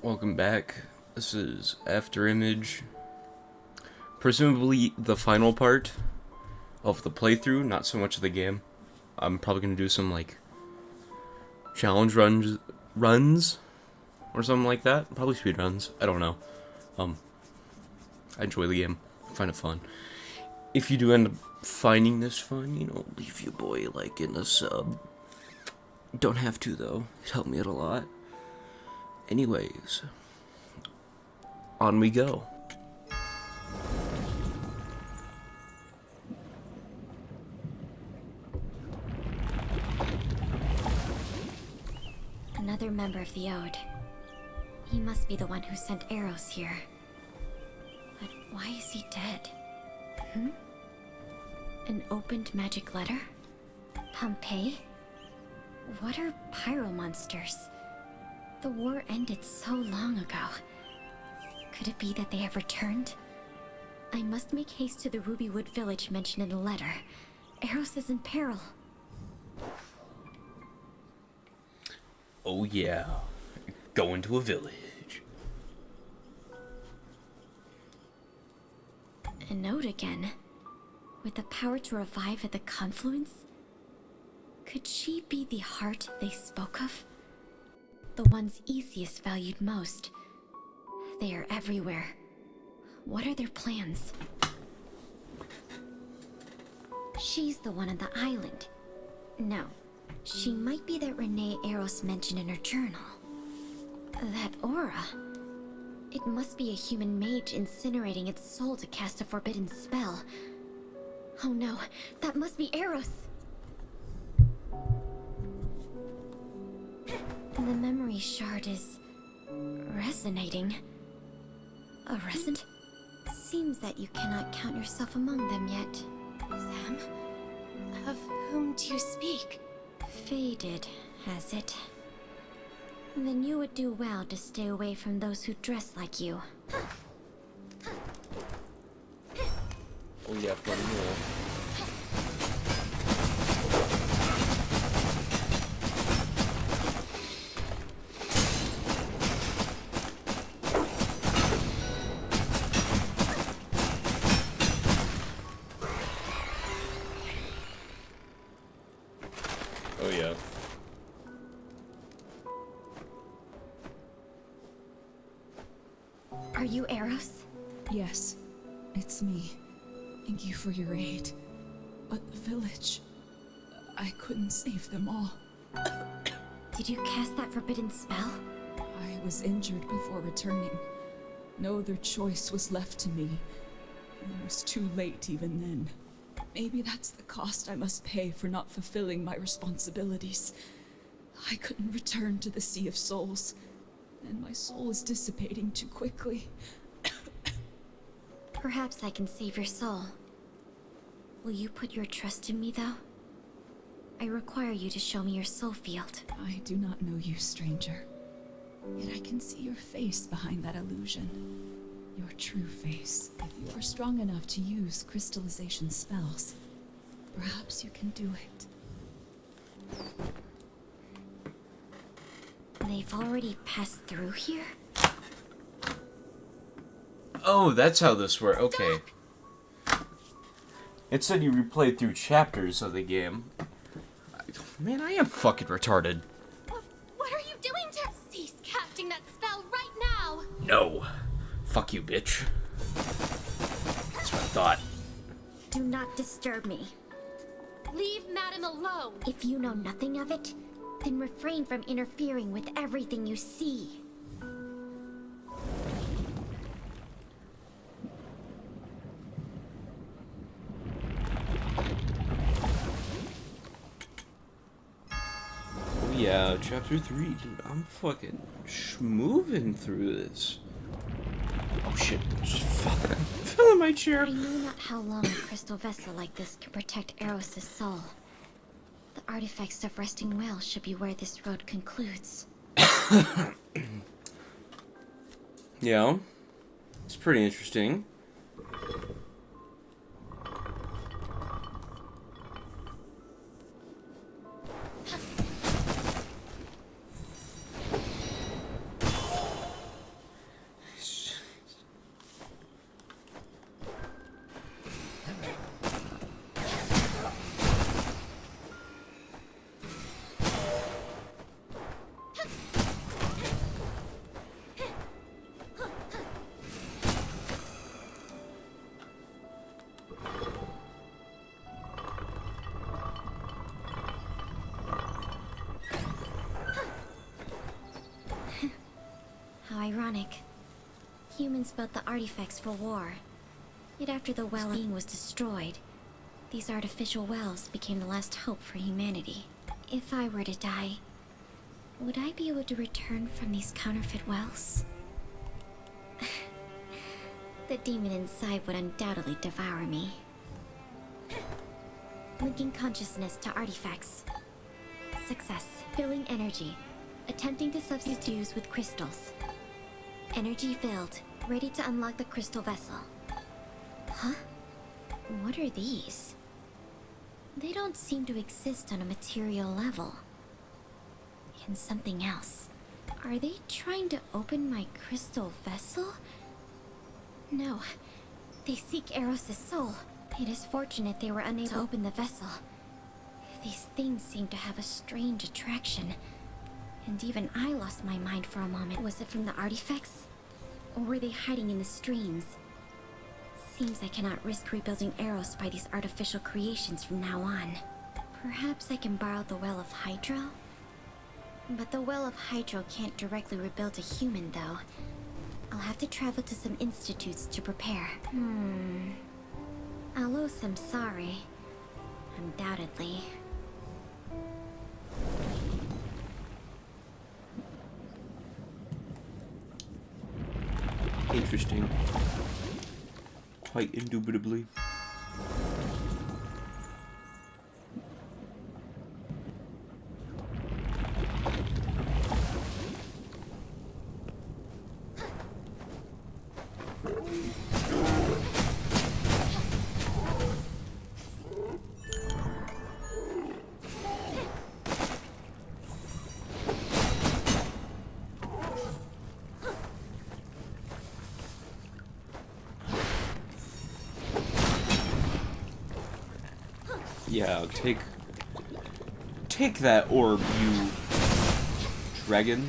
Welcome back. This is Afterimage. Presumably the final part of the playthrough, not so much of the game. I'm probably gonna do some like challenge runs or something like that. Probably speed runs. I don't know. I enjoy the game. I find it fun. If you do end up finding this fun, leave your boy a like and a sub. Don't have to though. It'd help me out a lot. Anyways, on we go. Another member of the Ode. He must be the one who sent arrows here. But why is he dead? An opened magic letter? Pompeii? What are pyro monsters? The war ended so long ago. Could it be that they have returned? I must make haste to the Rubywood village mentioned in the letter. Eros is in peril. Oh yeah, going to a village. A note again. With the power to revive at the confluence? Could she be the heart they spoke of? The ones easiest valued most. They are everywhere. What are their plans? She's the one on the island. No, she might be that Renee Eros mentioned in her journal. That aura. It must be a human mage incinerating its soul to cast a forbidden spell. Oh no, that must be Eros! The memory shard is resonating. A resonant? Seems that you cannot count yourself among them yet. Them? Of whom do you speak? Faded, has it? Then you would do well to stay away from those who dress like you. Oh yeah, funny. Oh yeah. Are you Eros? Yes, it's me. Thank you for your aid. But the village... I couldn't save them all. Did you cast that forbidden spell? I was injured before returning. No other choice was left to me. It was too late even then. Maybe that's the cost I must pay for not fulfilling my responsibilities. I couldn't return to the Sea of Souls, and my soul is dissipating too quickly. Perhaps I can save your soul. Will you put your trust in me, though? I require you to show me your soul field. I do not know you, stranger. Yet I can see your face behind that illusion. Your true face. If you are strong enough to use crystallization spells, perhaps you can do it. They've already passed through here? Oh, that's how this works. Okay. It said you replayed through chapters of the game. Man, I am fucking retarded. What are you doing to... Cease casting that spell right now! No. Fuck you, bitch. That's what I thought. Do not disturb me. Leave Madam alone! If you know nothing of it, then refrain from interfering with everything you see. Oh yeah, chapter 3, dude. I'm fucking moving through this. Oh shit, just fucking fell in my chair. I know not how long a crystal vessel like this can protect Eros' soul. The artifacts of resting well should be where this road concludes. Yeah, it's pretty interesting. How ironic. Humans built the artifacts for war. Yet after the well being was destroyed, these artificial wells became the last hope for humanity. If I were to die, would I be able to return from these counterfeit wells? The demon inside would undoubtedly devour me. Linking consciousness to artifacts. Success. Filling energy. Attempting to substitute with crystals. Energy filled. Ready to unlock the crystal vessel. Huh? What are these? They don't seem to exist on a material level. And something else. Are they trying to open my crystal vessel? No. They seek Eros' soul. It is fortunate they were unable to open the vessel. These things seem to have a strange attraction. And even I lost my mind for a moment. Was it from the artifacts? Or were they hiding in the streams? Seems I cannot risk rebuilding Eros by these artificial creations from now on. Perhaps I can borrow the Well of Hydro? But the Well of Hydro can't directly rebuild a human, though. I'll have to travel to some institutes to prepare. I'll owe some sorry. Undoubtedly. Interesting. Quite indubitably. Yeah, take that orb, you dragon.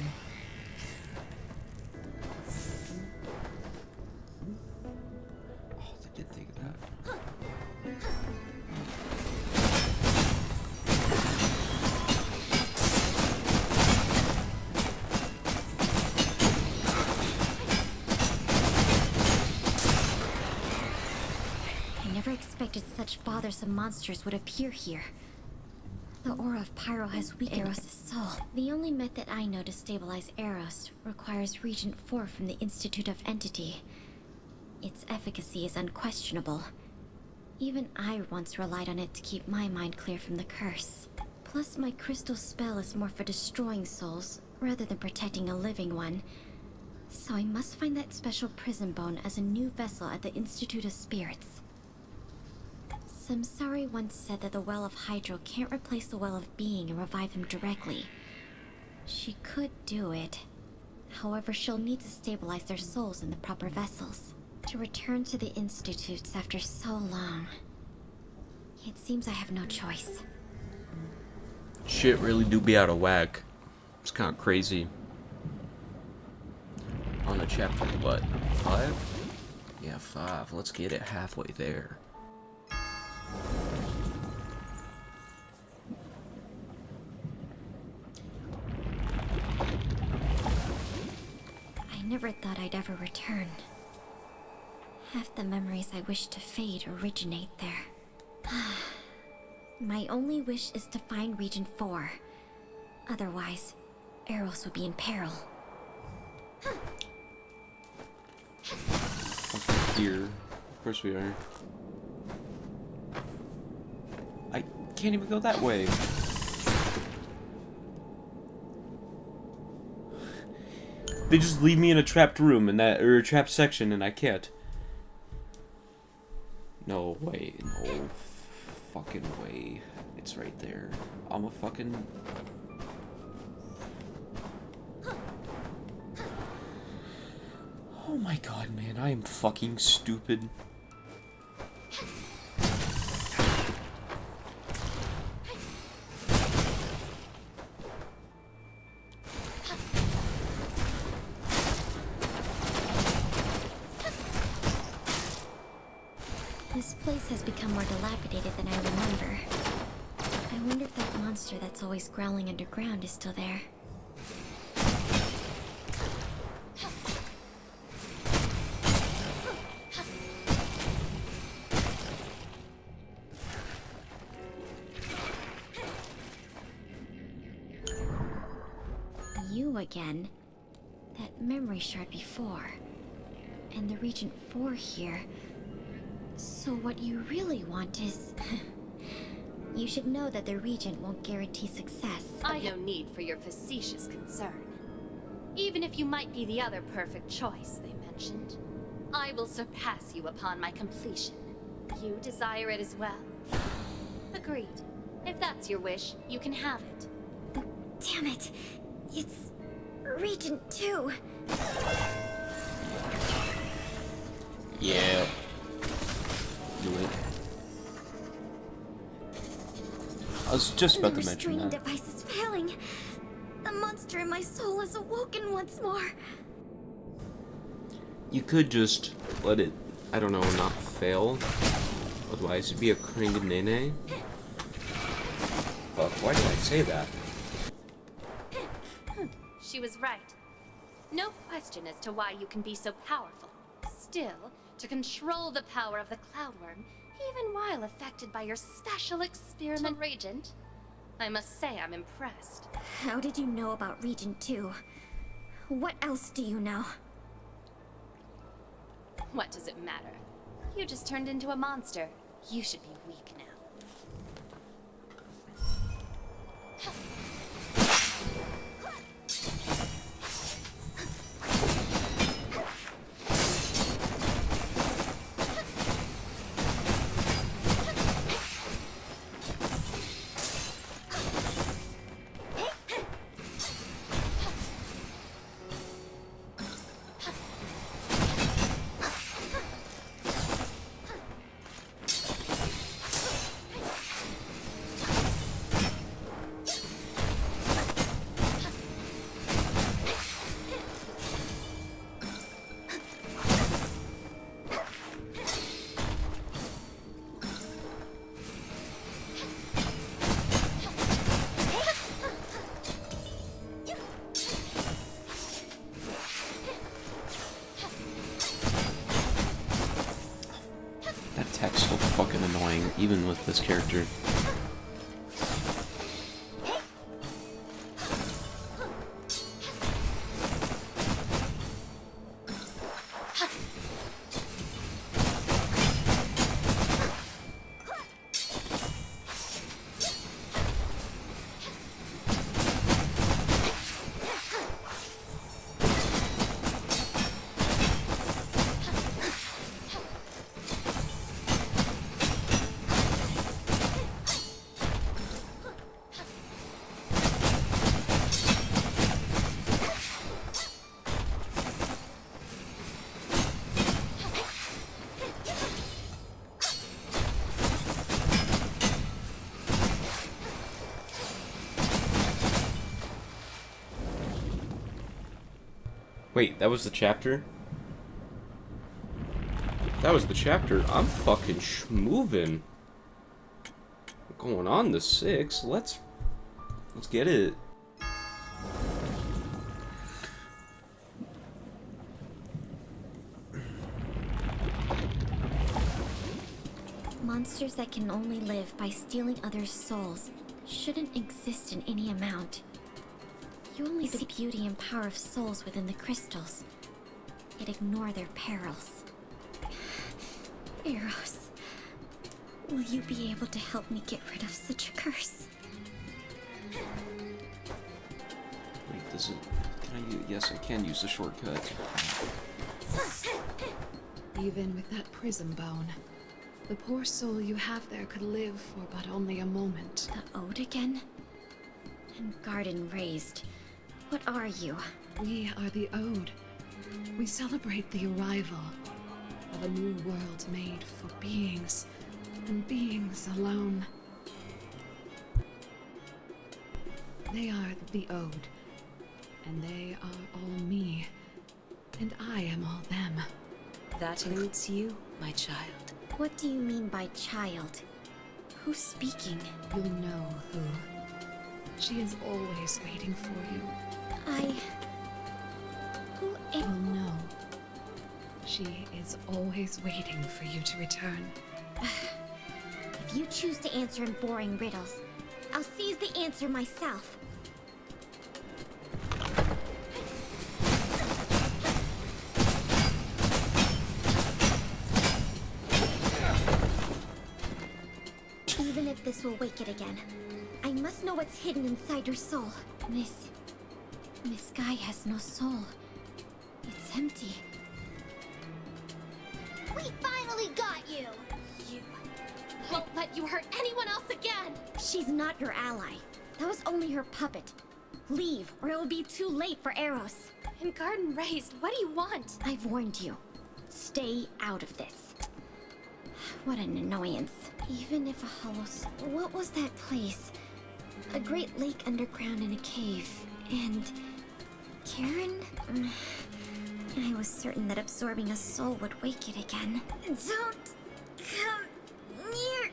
Oh, they did think of that. I never expected such bothersome monsters would appear here. The aura of Pyro has weakened Eros' soul. The only method I know to stabilize Eros requires Regent 4 from the Institute of Entity. Its efficacy is unquestionable. Even I once relied on it to keep my mind clear from the curse. Plus, my crystal spell is more for destroying souls rather than protecting a living one. So I must find that special prison bone as a new vessel at the Institute of Spirits. Samsari once said that the Well of Hydro can't replace the Well of Being and revive them directly. She could do it. However, she'll need to stabilize their souls in the proper vessels. To return to the institutes after so long. It seems I have no choice. Shit really do be out of whack. It's kind of crazy. On to chapter, what? 5? Yeah, 5. Let's get it halfway there. I never thought I'd ever return. Half the memories I wish to fade originate there. My only wish is to find Region 4. Otherwise, Eros would be in peril. Here. Of course we are. I can't even go that way. They just leave me in a trapped room or a trapped section and I can't. No way, no fucking way. It's right there. I'm a fucking... Oh my god, man, I am fucking stupid. This place has become more dilapidated than I remember. I wonder if that monster that's always growling underground is still there. you again. That memory shard before. And the Regent 4 here. So what you really want is... You should know that the Regent won't guarantee success. I have no need for your facetious concern. Even if you might be the other perfect choice they mentioned, I will surpass you upon my completion. You desire it as well? Agreed. If that's your wish, you can have it. Damn it! It's... Regent 2! Yeah. Do it. I was just about to mention The that. restraining device is failing. The monster in my soul has awoken once more. You could just let it, I don't know, not fail. Otherwise, it'd be a cunning nene. Fuck, why did I say that? She was right. No question as to why you can be so powerful. Still, to control the power of the Cloudworm, even while affected by your special experiment, Regent, I must say I'm impressed. How did you know about Regent 2? What else do you know? What does it matter? You just turned into a monster. You should be weak now. That attack's so fucking annoying, even with this character. Wait, that was the chapter? That was the chapter. I'm fucking schmovin'. Going on to 6. Let's get it. Monsters that can only live by stealing others' souls shouldn't exist in any amount. You only see the beauty and power of souls within the crystals, yet ignore their perils. Eros, will you be able to help me get rid of such a curse? Wait, does it... Can I use... Yes, I can use the shortcut. Even with that prism bone, the poor soul you have there could live for but only a moment. The Ode again? And garden raised. What are you? We are the Ode. We celebrate the arrival of a new world made for beings, and beings alone. They are the Ode, and they are all me, and I am all them. That includes you, my child. What do you mean by child? Who's speaking? You'll know who. She is always waiting for you. Who You'll know. She is always waiting for you to return. If you choose to answer in boring riddles, I'll seize the answer myself. this will wake it again. I must know what's hidden inside your soul. This guy has no soul. It's empty. We finally got you! You won't let you hurt anyone else again! She's not your ally. That was only her puppet. Leave, or it will be too late for Eros. I'm garden raised. What do you want? I've warned you. Stay out of this. What an annoyance. Even if a hollow... What was that place? A great lake underground in a cave. And... Karen? I was certain that absorbing a soul would wake it again. Don't come near...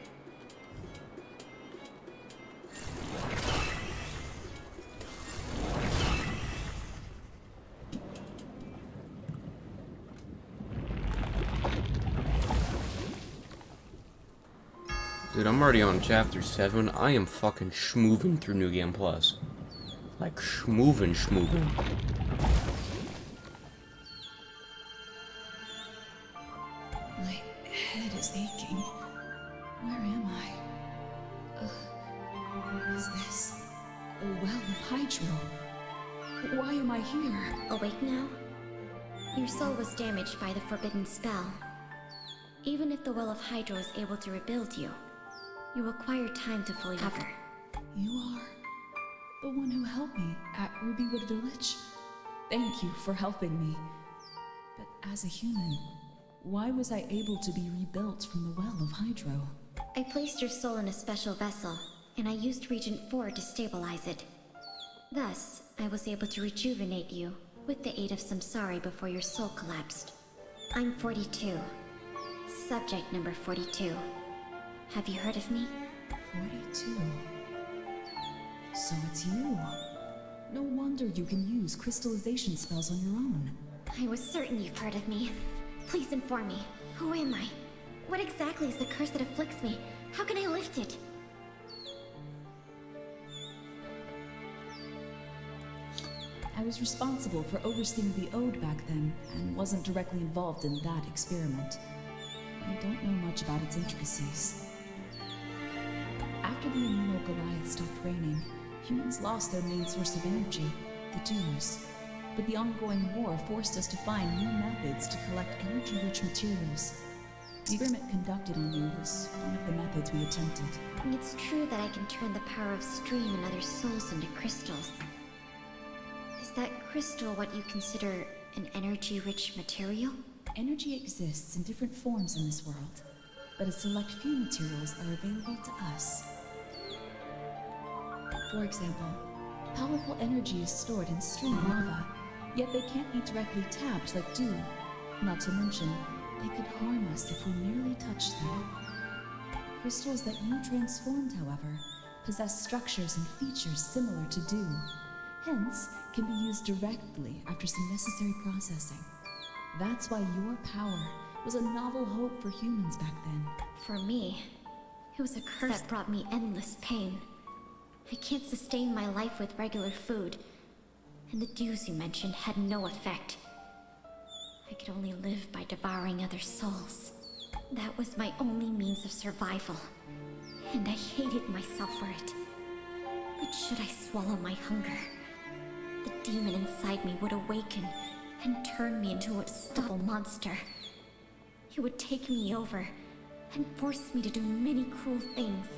Dude, I'm already on chapter 7. I am fucking schmoovin' through New Game Plus. Like, schmoovin'. My head is aching. Where am I? Is this a well of Hydro? Why am I here? Awake now? Your soul was damaged by the forbidden spell. Even if the Well of Hydro is able to rebuild you, you require time to fully recover. You are the one who helped me at Rubywood Village. Thank you for helping me. But as a human, why was I able to be rebuilt from the Well of Hydro? I placed your soul in a special vessel, and I used Regent 4 to stabilize it. Thus, I was able to rejuvenate you with the aid of Samsari before your soul collapsed. I'm 42. Subject number 42. Have you heard of me? 42. So it's you. No wonder you can use crystallization spells on your own. I was certain you've heard of me. Please inform me. Who am I? What exactly is the curse that afflicts me? How can I lift it? I was responsible for overseeing the Ode back then, and wasn't directly involved in that experiment. I don't know much about its intricacies. After the Amino Goliath stopped raining, humans lost their main source of energy, the dews. But the ongoing war forced us to find new methods to collect energy-rich materials. The experiment conducted on you was one of the methods we attempted. It's true that I can turn the power of stream and other souls into crystals. Is that crystal what you consider an energy-rich material? Energy exists in different forms in this world, but a select few materials are available to us. For example, powerful energy is stored in stream lava, yet they can't be directly tapped like dew. Not to mention, they could harm us if we merely touched them. Crystals that you transformed, however, possess structures and features similar to dew, hence can be used directly after some necessary processing. That's why your power was a novel hope for humans back then. For me, it was a curse that brought me endless pain. I can't sustain my life with regular food, and the dews you mentioned had no effect. I could only live by devouring other souls. That was my only means of survival, and I hated myself for it. But should I swallow my hunger, the demon inside me would awaken and turn me into a stubble monster. He would take me over and force me to do many cruel things.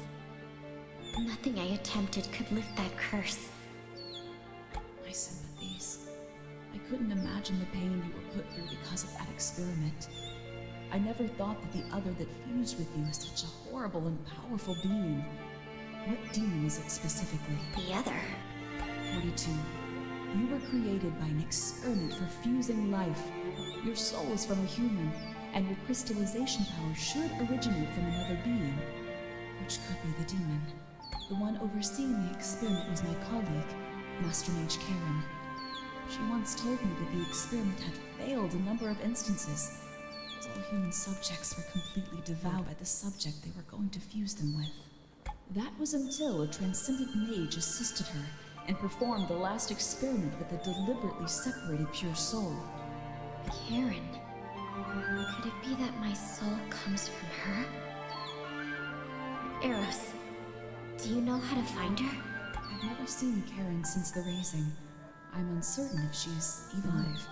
Nothing I attempted could lift that curse. My sympathies. I couldn't imagine the pain you were put through because of that experiment. I never thought that the other that fused with you was such a horrible and powerful being. What demon is it specifically? The other? 42. You were created by an experiment for fusing life. Your soul is from a human, and your crystallization power should originate from another being, which could be the demon. The one overseeing the experiment was my colleague, Master Mage Karen. She once told me that the experiment had failed a number of instances, as all human subjects were completely devoured by the subject they were going to fuse them with. That was until a transcendent mage assisted her and performed the last experiment with a deliberately separated pure soul. Karen. Could it be that my soul comes from her? Eros, Do you know how to find her? I've never seen Karen since the raising. I'm uncertain if she's even alive.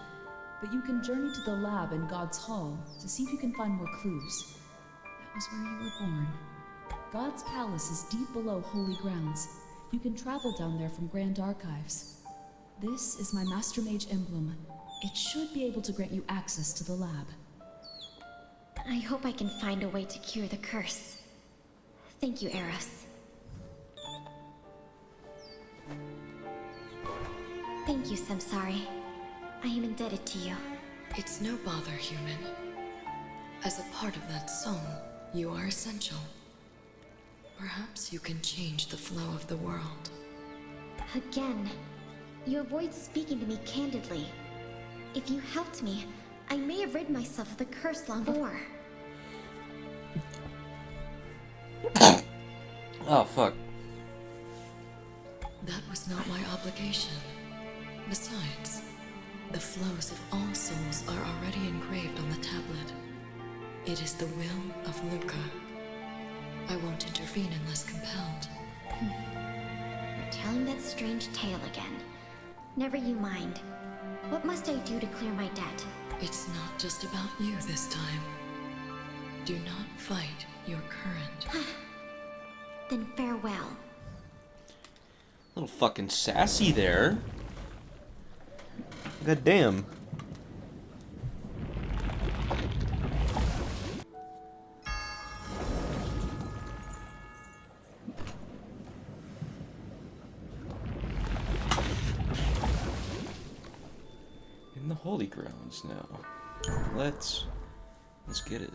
But you can journey to the lab in God's Hall to see if you can find more clues. That was where you were born. God's Palace is deep below Holy Grounds. You can travel down there from Grand Archives. This is my Master Mage emblem. It should be able to grant you access to the lab. I hope I can find a way to cure the curse. Thank you, Eros. Thank you, Samsari. I am indebted to you. It's no bother, human. As a part of that song, you are essential. Perhaps you can change the flow of the world. Again, you avoid speaking to me candidly. If you helped me, I may have rid myself of the curse long before. Oh, fuck. That was not my obligation. Besides, the flows of all souls are already engraved on the tablet. It is the will of Luca. I won't intervene unless compelled. You're telling that strange tale again. Never you mind. What must I do to clear my debt? It's not just about you this time. Do not fight your current. Then farewell. Little fucking sassy there. God damn. In the holy grounds now. Let's get it.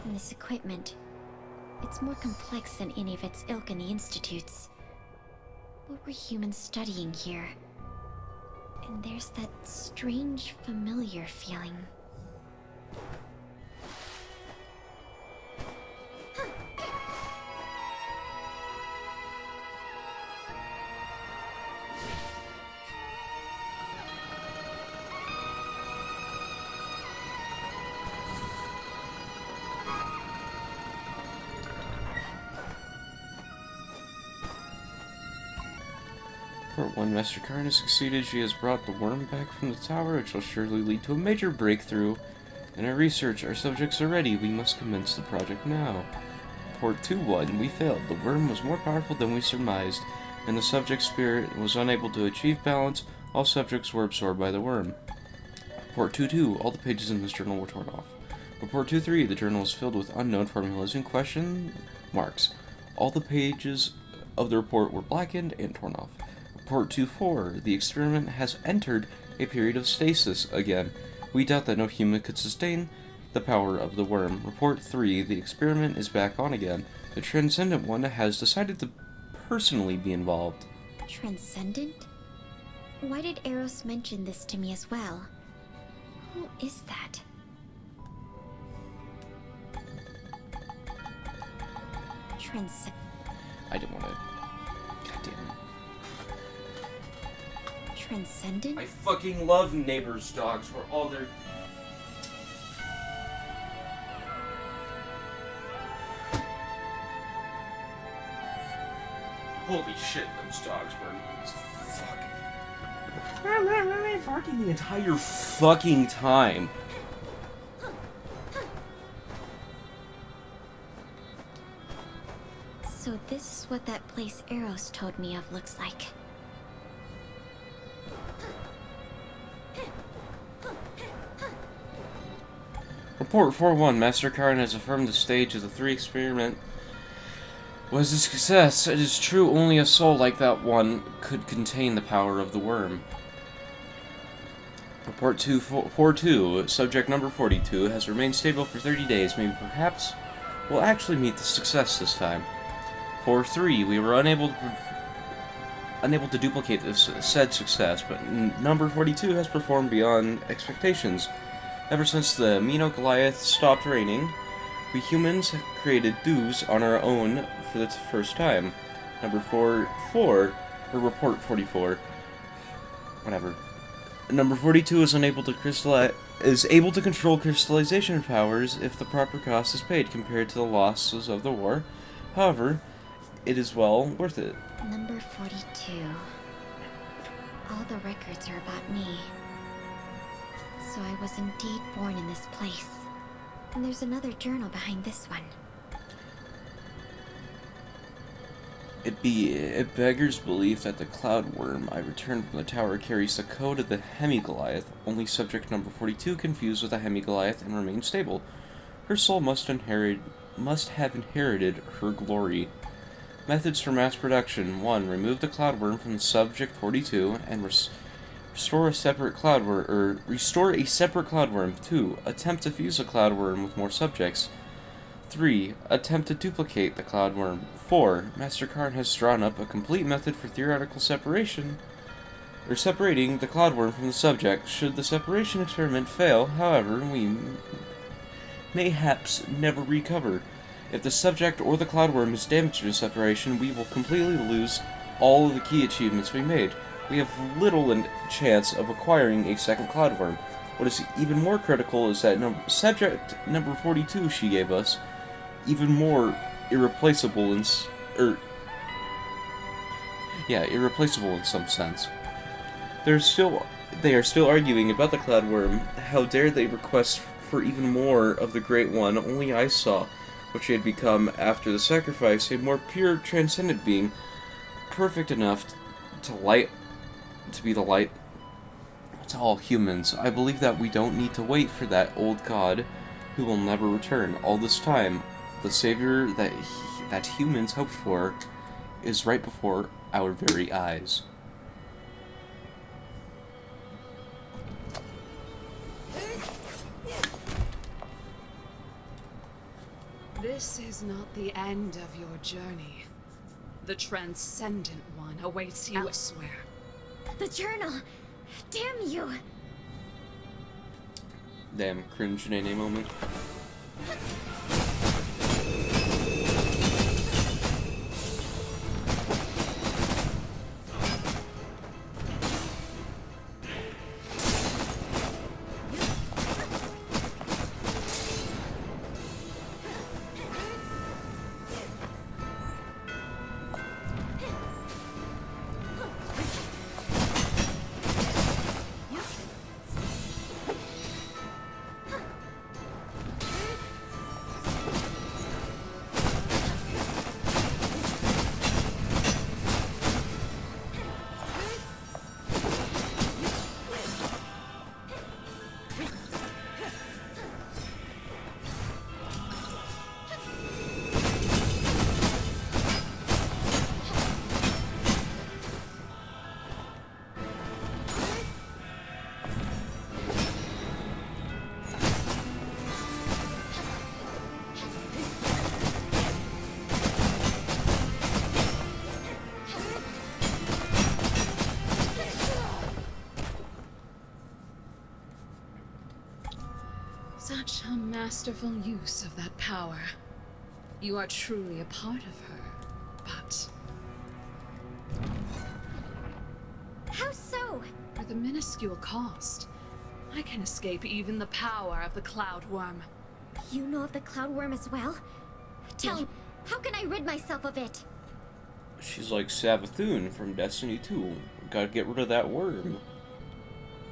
And this equipment, it's more complex than any of its ilk in the institutes. What were humans studying here? And there's that strange, familiar feeling. Part 1, Master Karn has succeeded. She has brought the worm back from the tower. It shall surely lead to a major breakthrough. In our research, our subjects are ready. We must commence the project now. Report 2-1, we failed. The worm was more powerful than we surmised, and the subject's spirit was unable to achieve balance. All subjects were absorbed by the worm. Report 2-2, all the pages in this journal were torn off. Report 2-3, the journal is filled with unknown formulas and question marks. All the pages of the report were blackened and torn off. Report 2-4, the experiment has entered a period of stasis again. We doubt that no human could sustain the power of the worm. Report 3, the experiment is back on again. The Transcendent One has decided to personally be involved. Transcendent? Why did Eros mention this to me as well? Who is that? I didn't want to... God damn it. Transcendent? I fucking love neighbors' dogs where all their... Holy shit, those dogs were... Fuck. Barking the entire fucking time. So this is what that place Eros told me of looks like. Report 4-1, Master Karn has affirmed the stage of the 3 experiment was a success. It is true only a soul like that one could contain the power of the worm. Report 4-2, subject number 42 has remained stable for 30 days. Maybe perhaps we'll actually meet the success this time. 4-3, we were unable to duplicate this said success, but number 42 has performed beyond expectations. Ever since the Amino Goliath stopped raining, we humans have created dues on our own for the first time. Number 4, or report 44, whatever. Number 42 is unable to is able to control crystallization powers if the proper cost is paid compared to the losses of the war. However, it is well worth it. Number 42. All the records are about me. So I was indeed born in this place. And there's another journal behind this one. It beggars belief that the cloud worm I returned from the tower carries the code of the Hemi-Goliath, only subject number 42 confused with the Hemi-Goliath and remains stable. Her soul must have inherited her glory. Methods for mass production. 1. Remove the cloud worm from the subject 42 and restore a separate cloud worm. 2. Attempt to fuse a cloud worm with more subjects. 3. Attempt to duplicate the cloud worm. 4. Master Karn has drawn up a complete method for theoretical separating the cloud worm from the subject. Should the separation experiment fail, however, we mayhaps never recover. If the subject or the cloud worm is damaged in separation, we will completely lose all of the key achievements we made. We have little chance of acquiring a second cloud worm. What is even more critical is that subject number 42 she gave us, even more irreplaceable in some sense. They are still arguing about the cloud worm. How dare they request for even more of the Great One? Only I saw what she had become after the sacrifice, a more pure, transcendent being, perfect enough to be the light to all humans. I believe that we don't need to wait for that old god who will never return. All this time, the savior that humans hoped for is right before our very eyes. This is not the end of your journey. The Transcendent One awaits you elsewhere. The journal! Damn you! Damn, cringe Nene moment. Such a masterful use of that power. You are truly a part of her, but How so? for the minuscule cost, I can escape even the power of the Cloud Worm. You know of the cloud worm as well? Tell me, how can I rid myself of it? She's like Savathun from Destiny 2. Gotta get rid of that worm.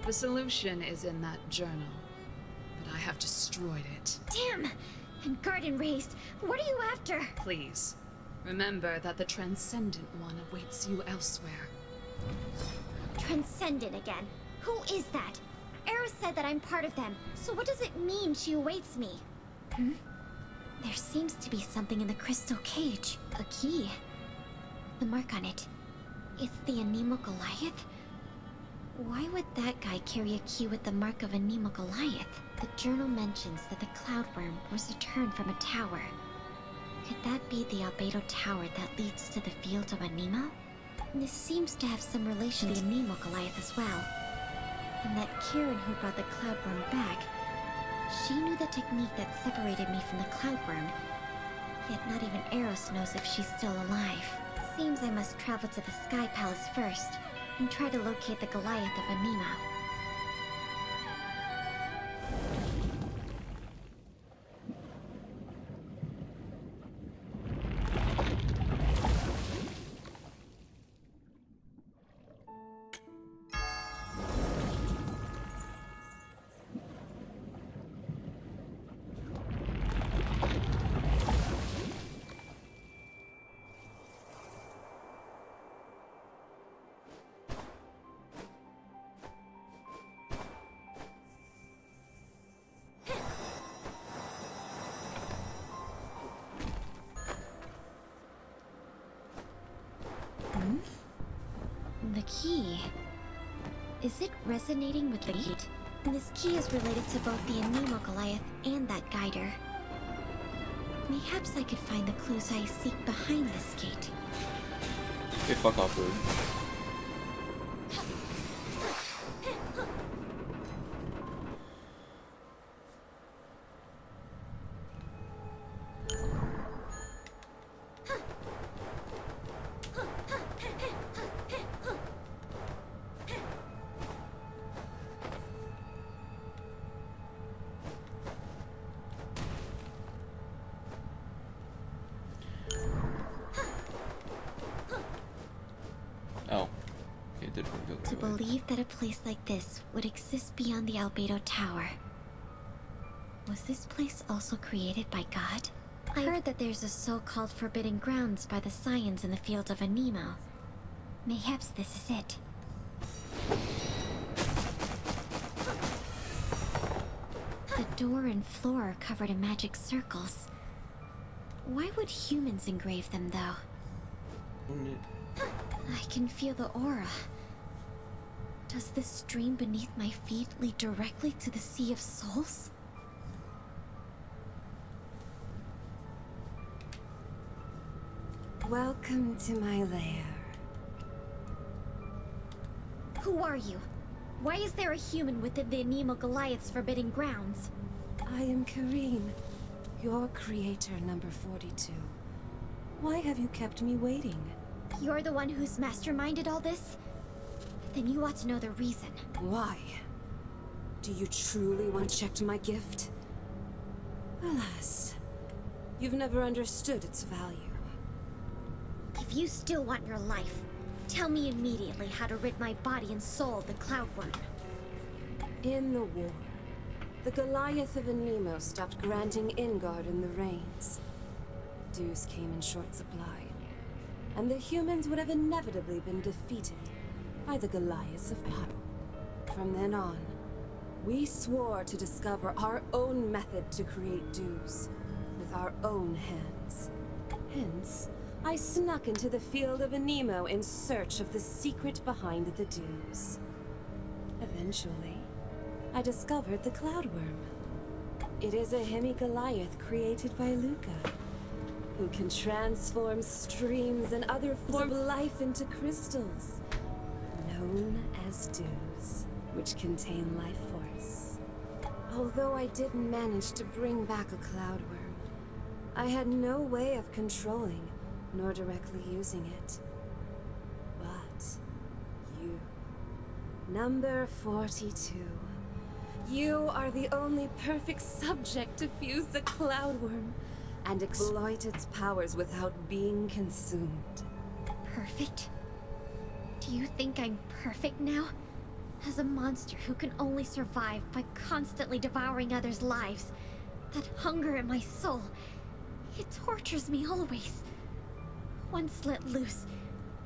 The solution is in that journal, but I have destroyed it. Damn! And garden raised, what are you after? Please, remember that the Transcendent One awaits you elsewhere. Transcendent again. Who is that? Eris said that I'm part of them, so what does it mean she awaits me? There seems to be something in the crystal cage. A key. The mark on it. It's the Anemo Goliath? Why would that guy carry a key with the mark of Anemo Goliath? The journal mentions that the cloud worm was returned from a tower. Could that be the Albedo Tower that leads to the fields of Anemo? This seems to have some relation to the Anemo Goliath as well. And that Karen who brought the cloud worm back, she knew the technique that separated me from the cloud worm. Yet not even Eros knows if she's still alive. Seems I must travel to the Sky Palace first, and try to locate the Goliath of Anemo. The key. Is it resonating with the gate? This key is related to both the Anemo Goliath and that guider. Mayhaps I could find the clues I seek behind this gate. Hey, fuck off, dude. Oh. Okay, it did go To that way. believe that a place like this would exist beyond the Albedo Tower. Was this place also created by God? I heard that there's a so-called forbidden grounds by the Scions in the field of Anemo. Mayhaps this is it. The door and floor are covered in magic circles. Why would humans engrave them, though? I can feel the aura. Does this stream beneath my feet lead directly to the Sea of Souls? Welcome to my lair. Who are you? Why is there a human within the Anemo Goliath's forbidden grounds? I am Kareen, your creator number 42. Why have you kept me waiting? You're the one who's masterminded all this? Then you ought to know the reason. Why? Do you truly want to check my gift? Alas, you've never understood its value. If you still want your life, tell me immediately how to rid my body and soul of the Cloudworm. In the war, the Goliath of Anemo stopped granting Ingard in the Reigns. Dues came in short supply, and the humans would have inevitably been defeated by the Goliaths of Pyro. From then on, we swore to discover our own method to create dues, with our own hands. Hence, I snuck into the field of Anemo in search of the secret behind the dues. Eventually, I discovered the Cloudworm. It is a hemi-Goliath created by Luca, who can transform streams and other forms of life into crystals, known as dues, which contain life force. Although I did manage to bring back a Cloudworm, I had no way of controlling nor directly using it. But you, number 42, you are the only perfect subject to fuse the Cloudworm and exploit its powers without being consumed. Perfect? Do you think I'm perfect now? As a monster who can only survive by constantly devouring others' lives, that hunger in my soul, it tortures me always. Once let loose,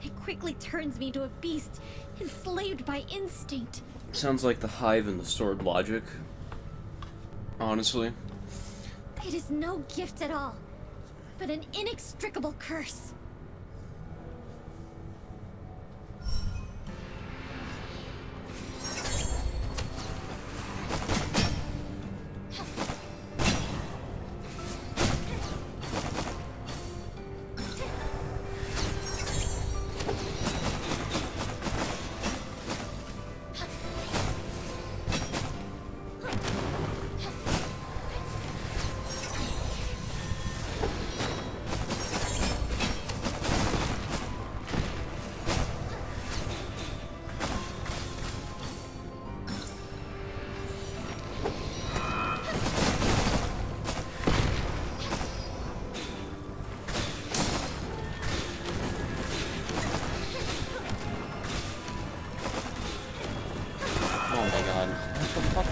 it quickly turns me into a beast, enslaved by instinct. Sounds like the Hive and the Sword logic. Honestly. It is no gift at all, but an inextricable curse.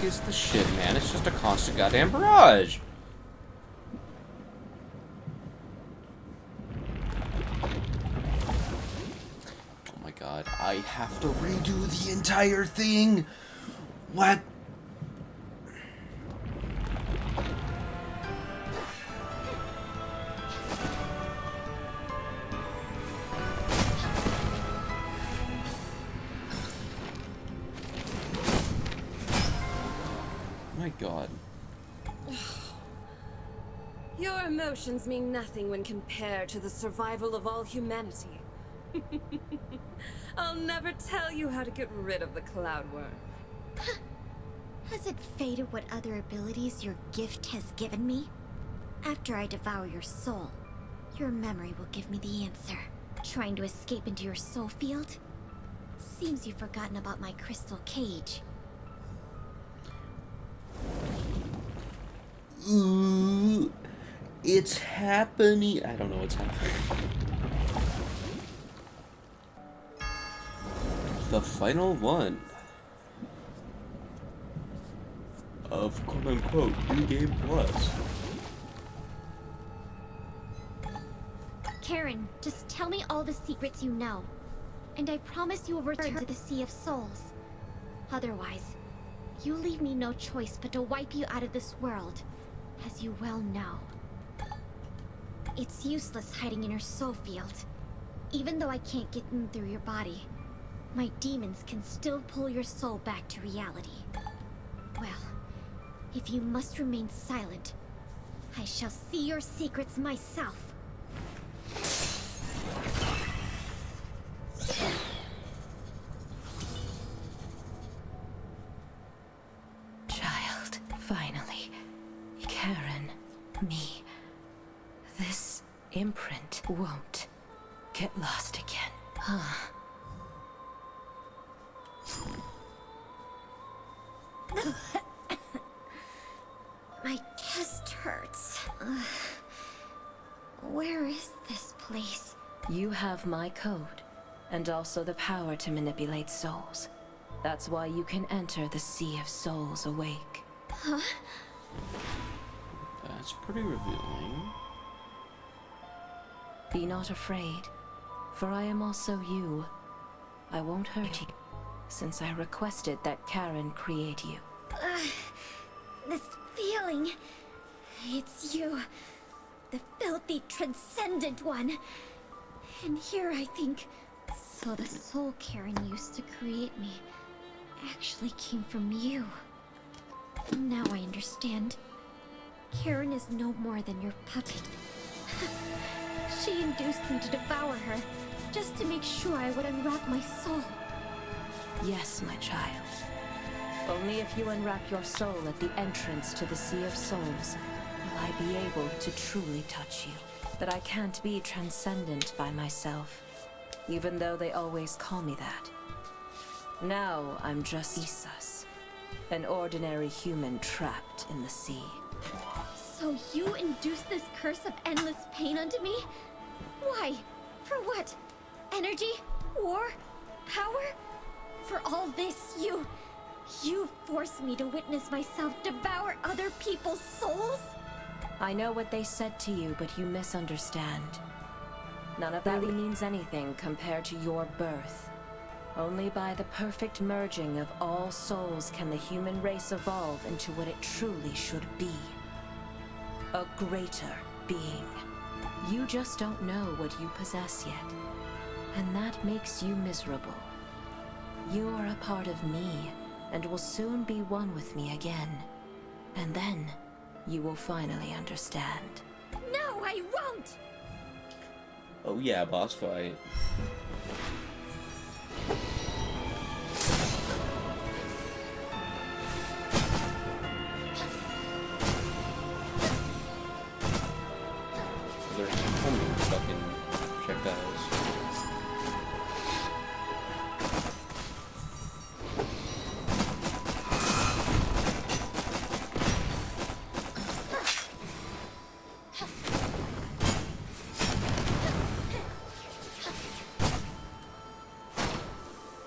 Is the shit, man. It's just a constant goddamn barrage. Oh my god, I have to redo the entire thing. What? My god. Your emotions mean nothing when compared to the survival of all humanity. I'll never tell you how to get rid of the Cloudworm. Has it faded what other abilities your gift has given me? After I devour your soul, your memory will give me the answer. Trying to escape into your soul field? Seems you've forgotten about my crystal cage. Ooh, it's happening. I don't know what's happening. The final one of quote-unquote New Game Plus. Karen, just tell me all the secrets you know. And I promise you will return to the Sea of Souls. Otherwise, you leave me no choice but to wipe you out of this world, as you well know. It's useless hiding in your soul field. Even though I can't get in through your body, my demons can still pull your soul back to reality. Well, if you must remain silent, I shall see your secrets myself. Child, finally. Karen, me. This imprint won't get lost again. My chest hurts. Where is this place? You have my code, and also the power to manipulate souls. That's why you can enter the Sea of Souls awake. Huh? That's pretty revealing. Be not afraid, for I am also you. I won't hurt you, since I requested that Karen create you. This feeling... It's you. The filthy, transcendent one. And here I think... So the soul Karen used to create me actually came from you. Now I understand. Karen is no more than your puppet. She induced me to devour her, just to make sure I would unwrap my soul. Yes, my child. Only if you unwrap your soul at the entrance to the Sea of Souls will I be able to truly touch you. But I can't be transcendent by myself, even though they always call me that. Now I'm just Isus, an ordinary human trapped in the sea. So you induced this curse of endless pain unto me? Why? For what? Energy? War? Power? For all this, you forced me to witness myself devour other people's souls? I know what they said to you, but you misunderstand. None of that really means anything compared to your birth. Only by the perfect merging of all souls can the human race evolve into what it truly should be. A greater being. You just don't know what you possess yet, and that makes you miserable. You are a part of me, and will soon be one with me again. And then, you will finally understand. No, I won't! Oh yeah, boss fight. They're homing fucking projectiles.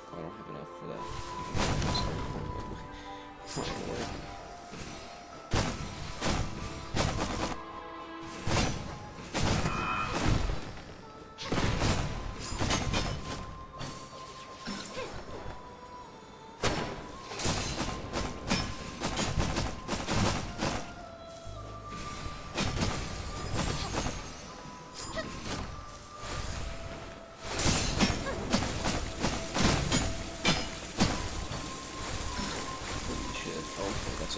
I don't have enough for that. Not gonna work. Holy shit. Oh, okay, that's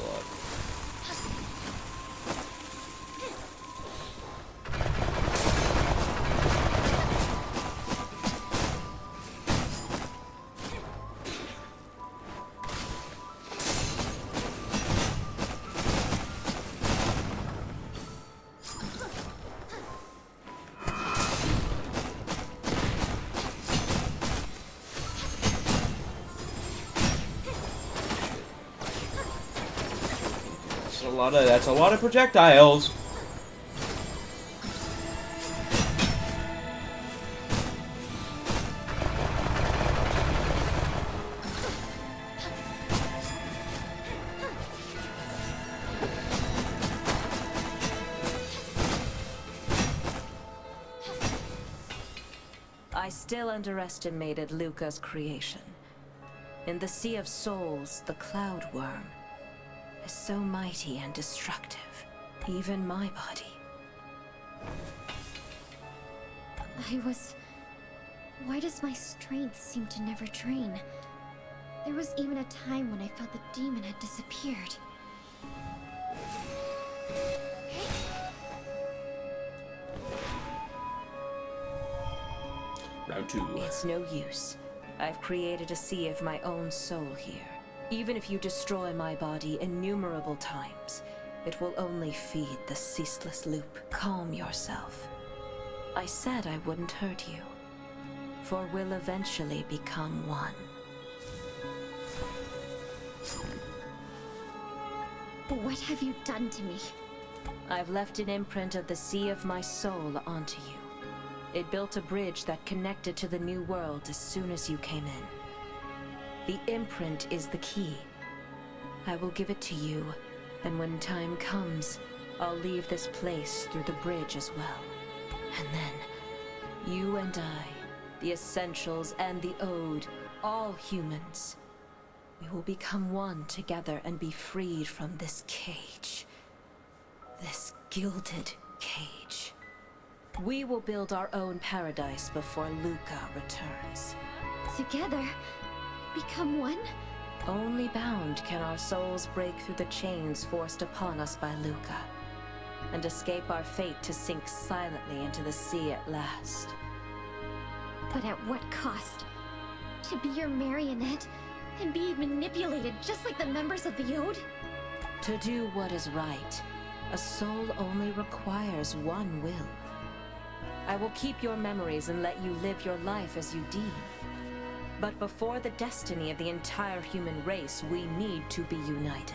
That's a lot of projectiles. I still underestimated Luca's creation. In the Sea of Souls, the Cloud Worm is so mighty and destructive. Even my body. Why does my strength seem to never drain? There was even a time when I felt the demon had disappeared. Round 2. It's no use. I've created a sea of my own soul here. Even if you destroy my body innumerable times, it will only feed the ceaseless loop. Calm yourself. I said I wouldn't hurt you, for we'll eventually become one. What have you done to me? I've left an imprint of the sea of my soul onto you. It built a bridge that connected to the new world as soon as you came in. The imprint is the key. I will give it to you, and when time comes, I'll leave this place through the bridge as well. And then, you and I, the Essentials and the Ode, all humans, we will become one together and be freed from this cage. This gilded cage. We will build our own paradise before Luca returns. Together? Become one? Only bound can our souls break through the chains forced upon us by Luca, and escape our fate to sink silently into the sea at last. But at what cost? To be your marionette and be manipulated just like the members of the Ode? To do what is right, a soul only requires one will. I will keep your memories and let you live your life as you deem. But before the destiny of the entire human race, we need to be united.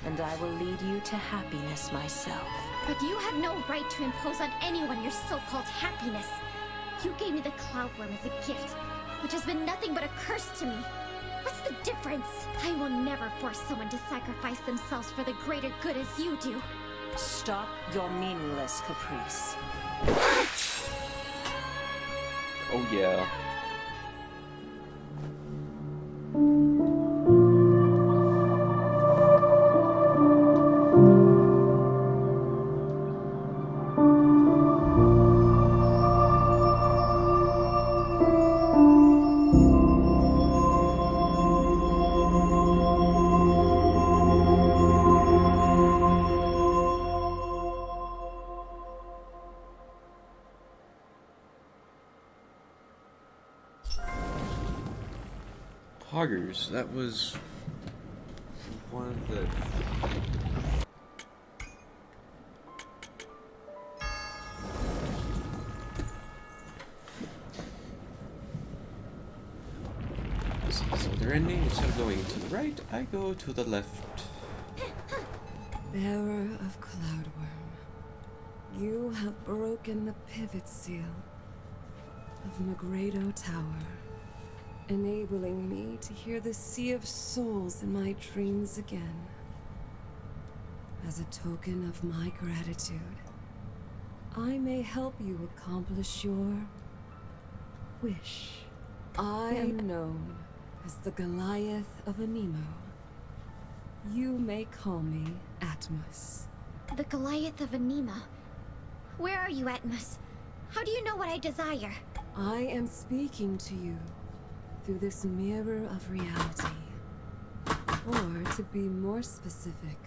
And I will lead you to happiness myself. But you have no right to impose on anyone your so-called happiness. You gave me the Cloud Worm as a gift, which has been nothing but a curse to me. What's the difference? I will never force someone to sacrifice themselves for the greater good as you do. Stop your meaningless caprice. Oh yeah. Poggers, that was one of the... So they're ending, instead of going to the right, I go to the left. Bearer of Cloudworm, you have broken the pivot seal of Magredo Tower, enabling me to hear the Sea of Souls in my dreams again. As a token of my gratitude, I may help you accomplish your wish. I am known as the Goliath of Anemo. You may call me Atmos. The Goliath of Anema. Where are you, Atmos? How do you know what I desire? I am speaking to you through this mirror of reality. Or, to be more specific,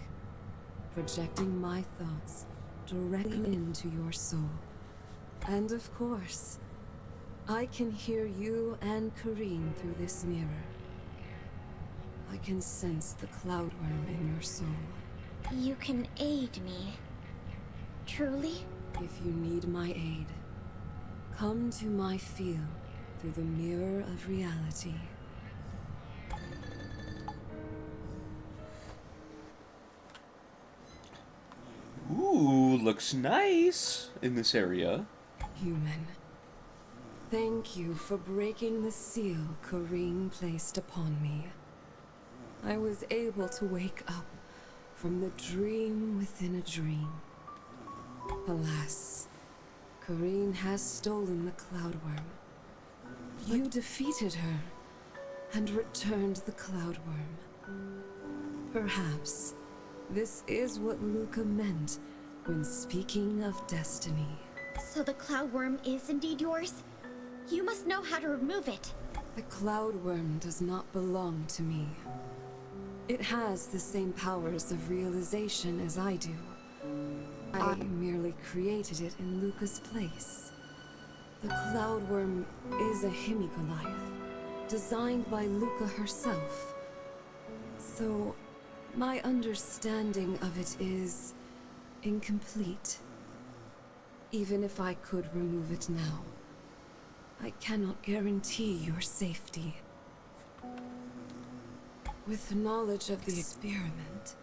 projecting my thoughts directly into your soul. And of course, I can hear you and Kareem through this mirror. I can sense the Cloudworm in your soul. You can aid me. Truly? If you need my aid, come to my field through the mirror of reality. food looks nice in this area. Human, thank you for breaking the seal Corrine placed upon me. I was able to wake up from the dream within a dream. Alas, Corrine has stolen the Cloudworm. You defeated her and returned the Cloudworm. Perhaps this is what Luca meant when speaking of destiny. So the Cloudworm is indeed yours? You must know how to remove it. The Cloudworm does not belong to me. It has the same powers of realization as I do. I merely created it in Luca's place. The Cloudworm is a Hemi-Goliath, designed by Luca herself. So, my understanding of it is incomplete. Even if I could remove it now, I cannot guarantee your safety. With knowledge of the experiment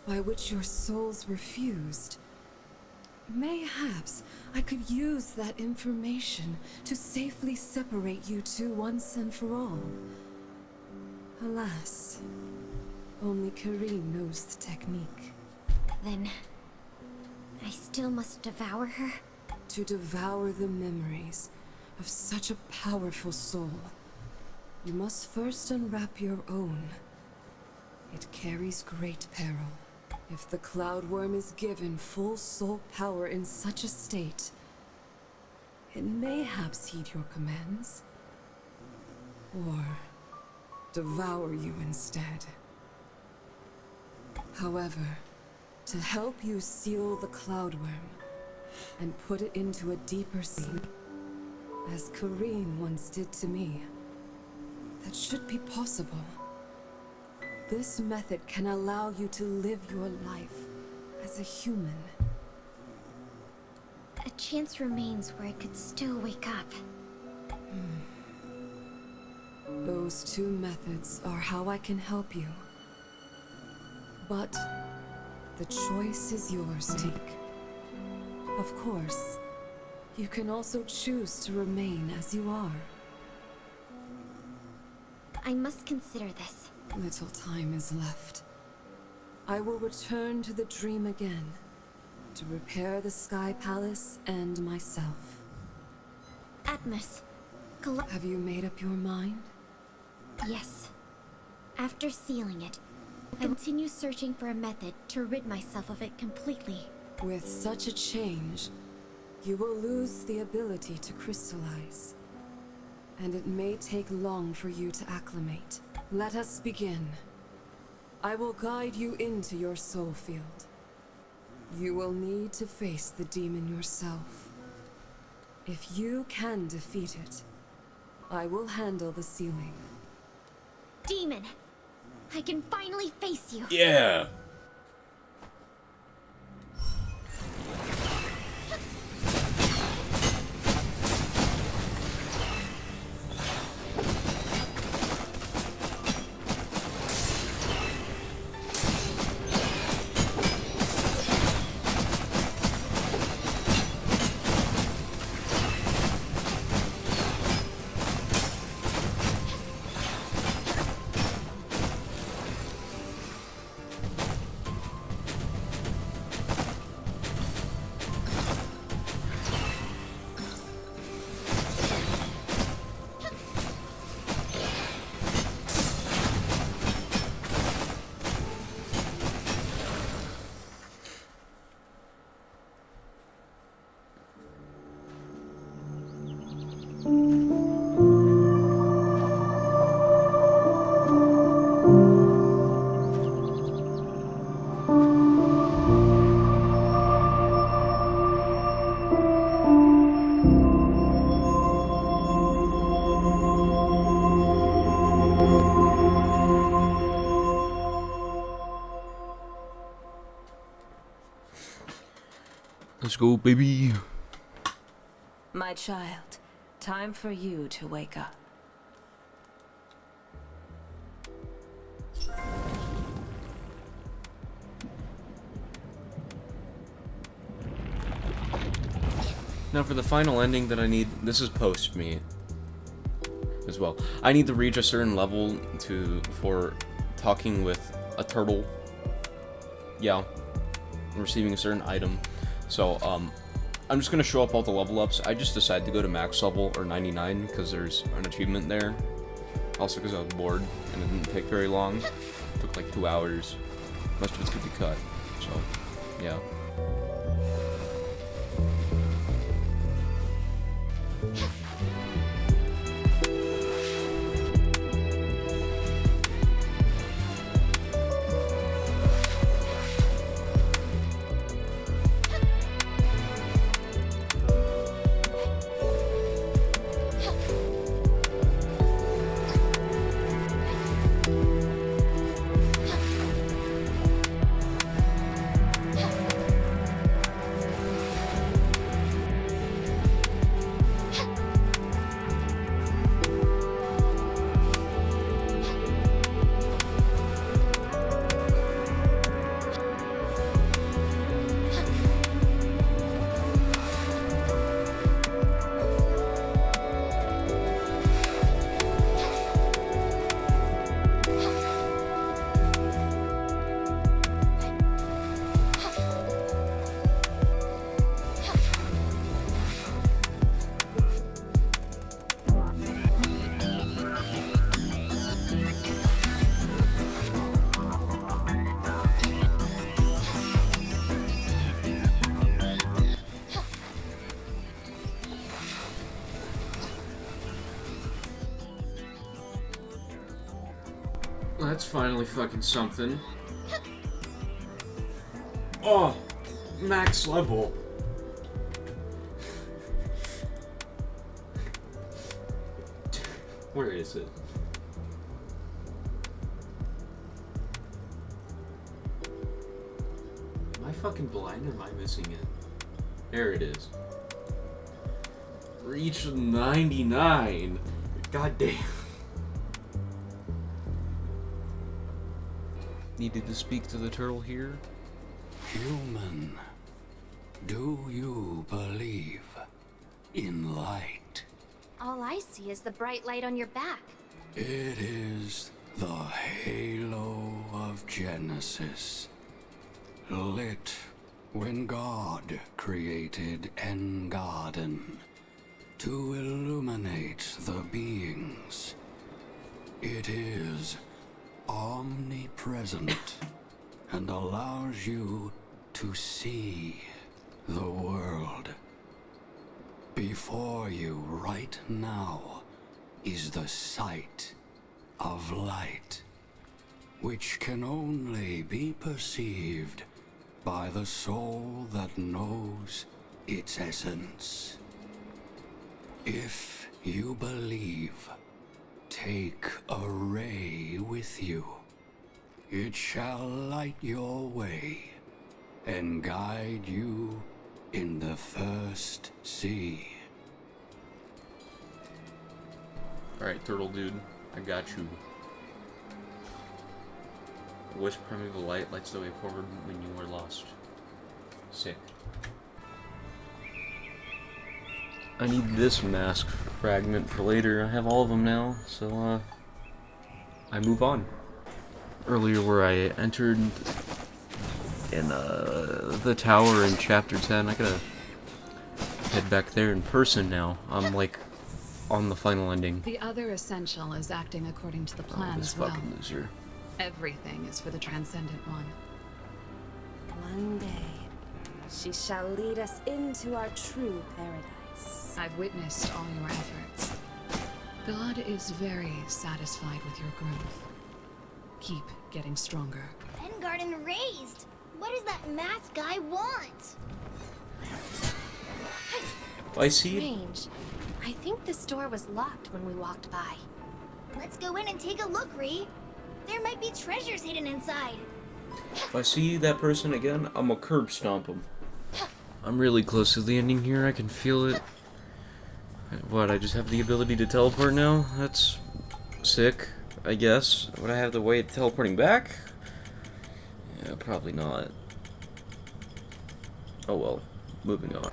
by which your souls were fused, mayhaps I could use that information to safely separate you two once and for all. Alas, only Corrine knows the technique. Then I still must devour her? To devour the memories of such a powerful soul, you must first unwrap your own. It carries great peril. If the Cloudworm is given full soul power in such a state, it mayhaps heed your commands. Or devour you instead. However, to help you seal the Cloudworm and put it into a deeper sleep, as Corrine once did to me, that should be possible. This method can allow you to live your life as a human. A chance remains where I could still wake up. Those two methods are how I can help you. But the choice is yours to take. Of course, you can also choose to remain as you are. I must consider this. Little time is left. I will return to the dream again, to repair the Sky Palace and myself. Atmos. Have you made up your mind? Yes. After sealing it, I will continue searching for a method to rid myself of it completely. With such a change, you will lose the ability to crystallize. And it may take long for you to acclimate. Let us begin. I will guide you into your soul field. You will need to face the demon yourself. If you can defeat it, I will handle the sealing. Demon! I can finally face you! Yeah. Let's go, baby. My child, time for you to wake up. Now for the final ending that I need, this is post me as well. I need to reach a certain level for talking with a turtle. Yeah, receiving a certain item. So I'm just gonna show up all the level ups. I just decided to go to max level or 99 because there's an achievement there. Also because I was bored and it didn't take very long. It took like 2 hours. Most of it's gonna be cut. So yeah. That's finally fucking something. Oh, max level. Where is it? Am I fucking blind or am I missing it? There it is. Reach 99. God damn. Needed to speak to the turtle here. Human, do you believe in light? All I see is the bright light on your back. It is the halo of Genesis, lit when God created Engarden to illuminate the beings. It is omnipresent and allows you to see the world. Before you right now is the sight of light, which can only be perceived by the soul that knows its essence. If you believe, take a ray with you. It shall light your way and guide you in the first sea. Alright, turtle dude, I got you. Wish primeval light lights the way forward when you are lost. Sick. I need this mask fragment for later. I have all of them now, so I move on. Earlier where I entered in the tower in chapter 10, I gotta head back there in person now. I'm like on the final ending. The other essential is acting according to the plan This as well. fucking loser. Everything is for the Transcendent One. One day, she shall lead us into our true paradise. I've witnessed all your efforts. God is very satisfied with your growth. Keep getting stronger. Garden raised. What does that math guy want? I see. Strange. I think this door was locked when we walked by. Let's go in and take a look, Ree. There might be treasures hidden inside. If I see that person again, I'm gonna curb stomp him. I'm really close to the ending here. I can feel it. What, I just have the ability to teleport now? That's sick, I guess. Would I have the way of teleporting back? Yeah, probably not. Oh well, moving on.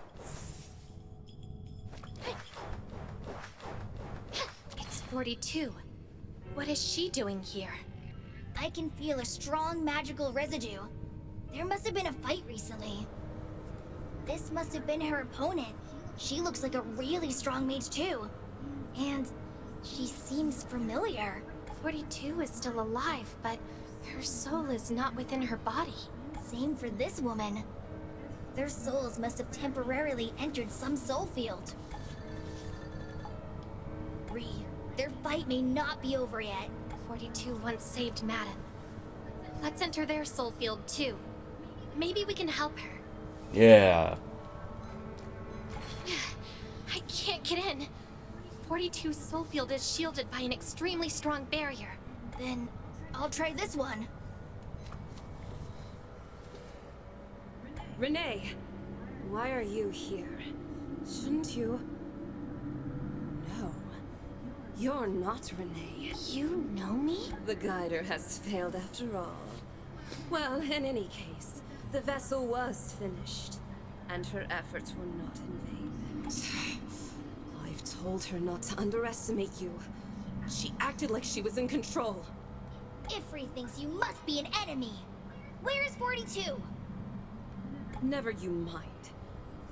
42. What is she doing here? I can feel a strong magical residue. There must have been a fight recently. This must have been her opponent. She looks like a really strong mage too. And she seems familiar. 42 is still alive, but her soul is not within her body. Same for this woman. Their souls must have temporarily entered some soul field. Ree, their fight may not be over yet. 42 once saved Madden. Let's enter their soul field too. Maybe we can help her. Yeah. I can't get in. 42's soul field is shielded by an extremely strong barrier. Then I'll try this one. Renee, why are you here? Shouldn't you? No, you're not Renee. You know me? The guider has failed after all. Well, in any case, the vessel was finished, and her efforts were not in vain. I've told her not to underestimate you. She acted like she was in control. Ifri thinks you must be an enemy. Where is 42? Never you mind.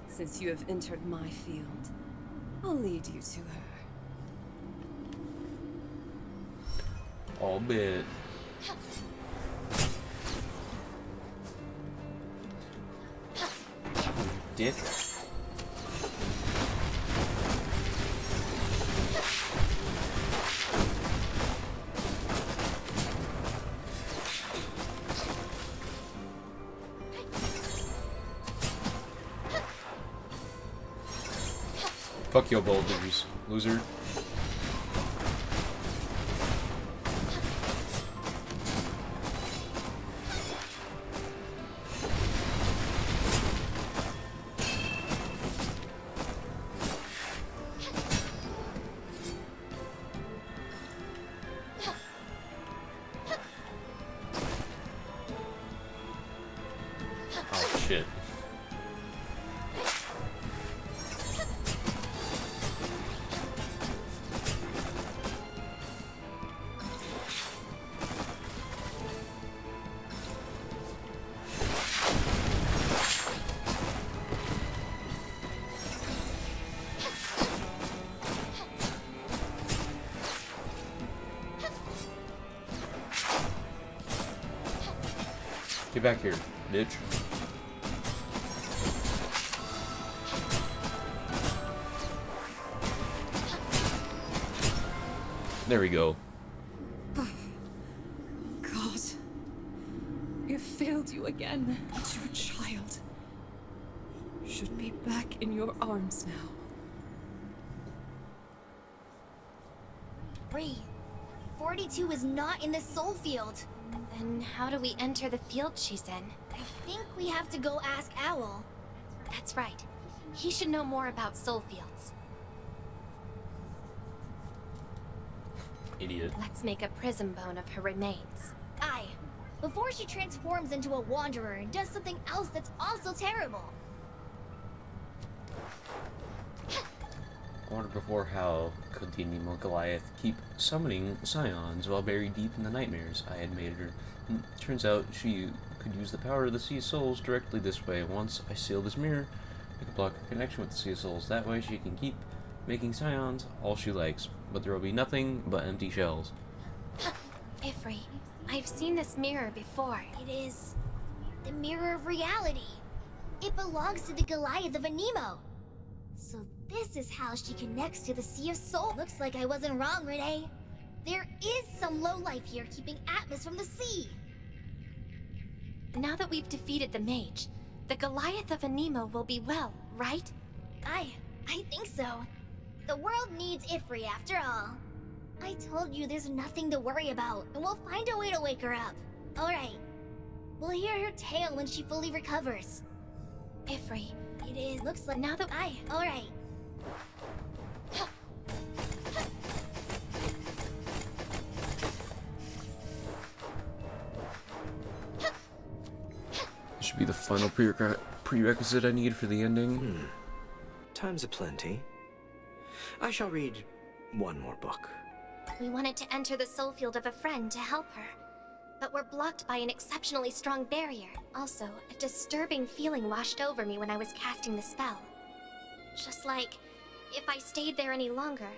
Since you have entered my field, I'll lead you to her. All bit. Dick. Fuck your boulders, loser. Oh shit. Get back here, bitch. There we go. God, it failed you again. Your child should be back in your arms now. Ree, 42 is not in the soul field. Then how do we enter the field she's in? I think we have to go ask Owl. That's right. He should know more about soul fields. Idiot. Let's make a prism bone of her remains. Aye, before she transforms into a wanderer and does something else that's also terrible. I wondered before how could the Nemo Goliath keep summoning scions while buried deep in the nightmares I had made her. Turns out she could use the power of the Sea Souls directly this way. Once I seal this mirror, I can block her connection with the Sea Souls. That way she can keep making scions all she likes, but there will be nothing but empty shells. Ifri, I've seen this mirror before. It is the mirror of reality. It belongs to the Goliath of Anemo. So this is how she connects to the Sea of Soul. Looks like I wasn't wrong, Renee. There is some lowlife here keeping Atmos from the sea. Now that we've defeated the mage, the Goliath of Anemo will be well, right? I think so. The world needs Ifri after all. I told you there's nothing to worry about, and we'll find a way to wake her up. Alright. We'll hear her tale when she fully recovers. Ifri, It is. Looks like now that alright. This should be the final prerequisite I need for the ending. Time's aplenty. I shall read one more book. We wanted to enter the soul field of a friend to help her, but were blocked by an exceptionally strong barrier. Also, a disturbing feeling washed over me when I was casting the spell. Just like, if I stayed there any longer,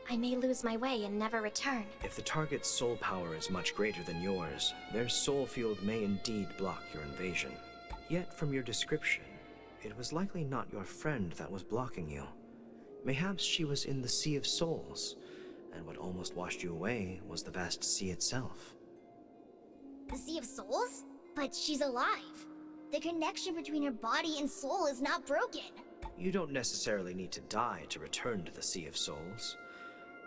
I may lose my way and never return. If the target's soul power is much greater than yours, their soul field may indeed block your invasion. Yet from your description, it was likely not your friend that was blocking you. Mayhaps she was in the Sea of Souls, and what almost washed you away was the vast sea itself. The Sea of Souls? But she's alive. The connection between her body and soul is not broken. You don't necessarily need to die to return to the Sea of Souls.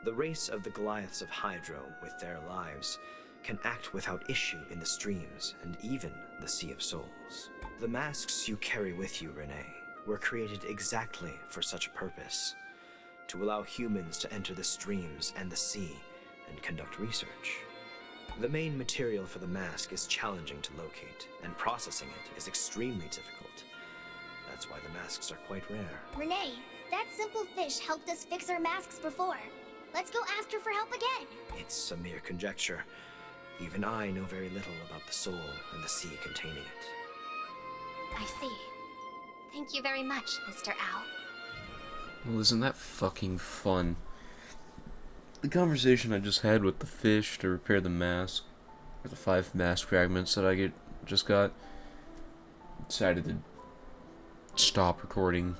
The race of the Goliaths of Hydro, with their lives, can act without issue in the streams and even the Sea of Souls. The masks you carry with you, Renee, were created exactly for such a purpose. To allow humans to enter the streams and the sea and conduct research. The main material for the mask is challenging to locate, and processing it is extremely difficult. That's why the masks are quite rare. Renee, that simple fish helped us fix our masks before. Let's go ask her for help again. It's a mere conjecture. Even I know very little about the soul and the sea containing it. I see. Thank you very much, Mr. Owl. Well, isn't that fucking fun? The conversation I just had with the fish to repair the mask, or the 5 mask fragments that I just got, decided to stop recording,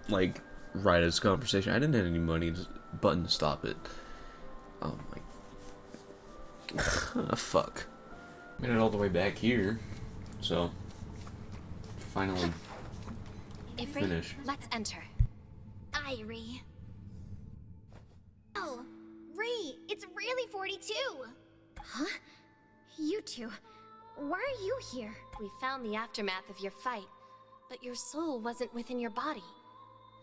like, right as conversation. I didn't have any money, just button to stop it. Oh my... fuck. Made it all the way back here, so... finally finish. Let's enter. Aye, Ree. Oh, Ree, it's really 42! Huh? You two, why are you here? We found the aftermath of your fight, but your soul wasn't within your body.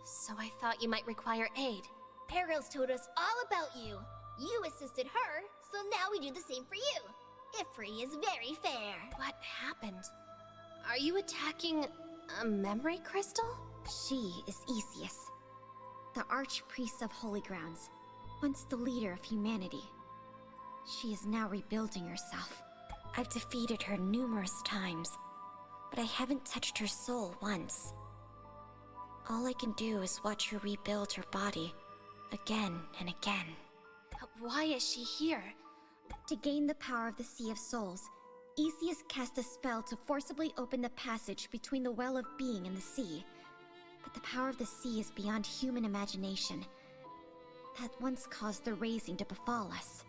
So I thought you might require aid. Perils told us all about you. You assisted her, so now we do the same for you. Ifri is very fair. What happened? Are you attacking a memory crystal? She is Isius, the Archpriest of Holy Grounds, once the leader of humanity. She is now rebuilding herself. I've defeated her numerous times, but I haven't touched her soul once. All I can do is watch her rebuild her body, again and again. But why is she here? To gain the power of the Sea of Souls, Isius cast a spell to forcibly open the passage between the Well of Being and the sea. But the power of the sea is beyond human imagination. That once caused the raising to befall us.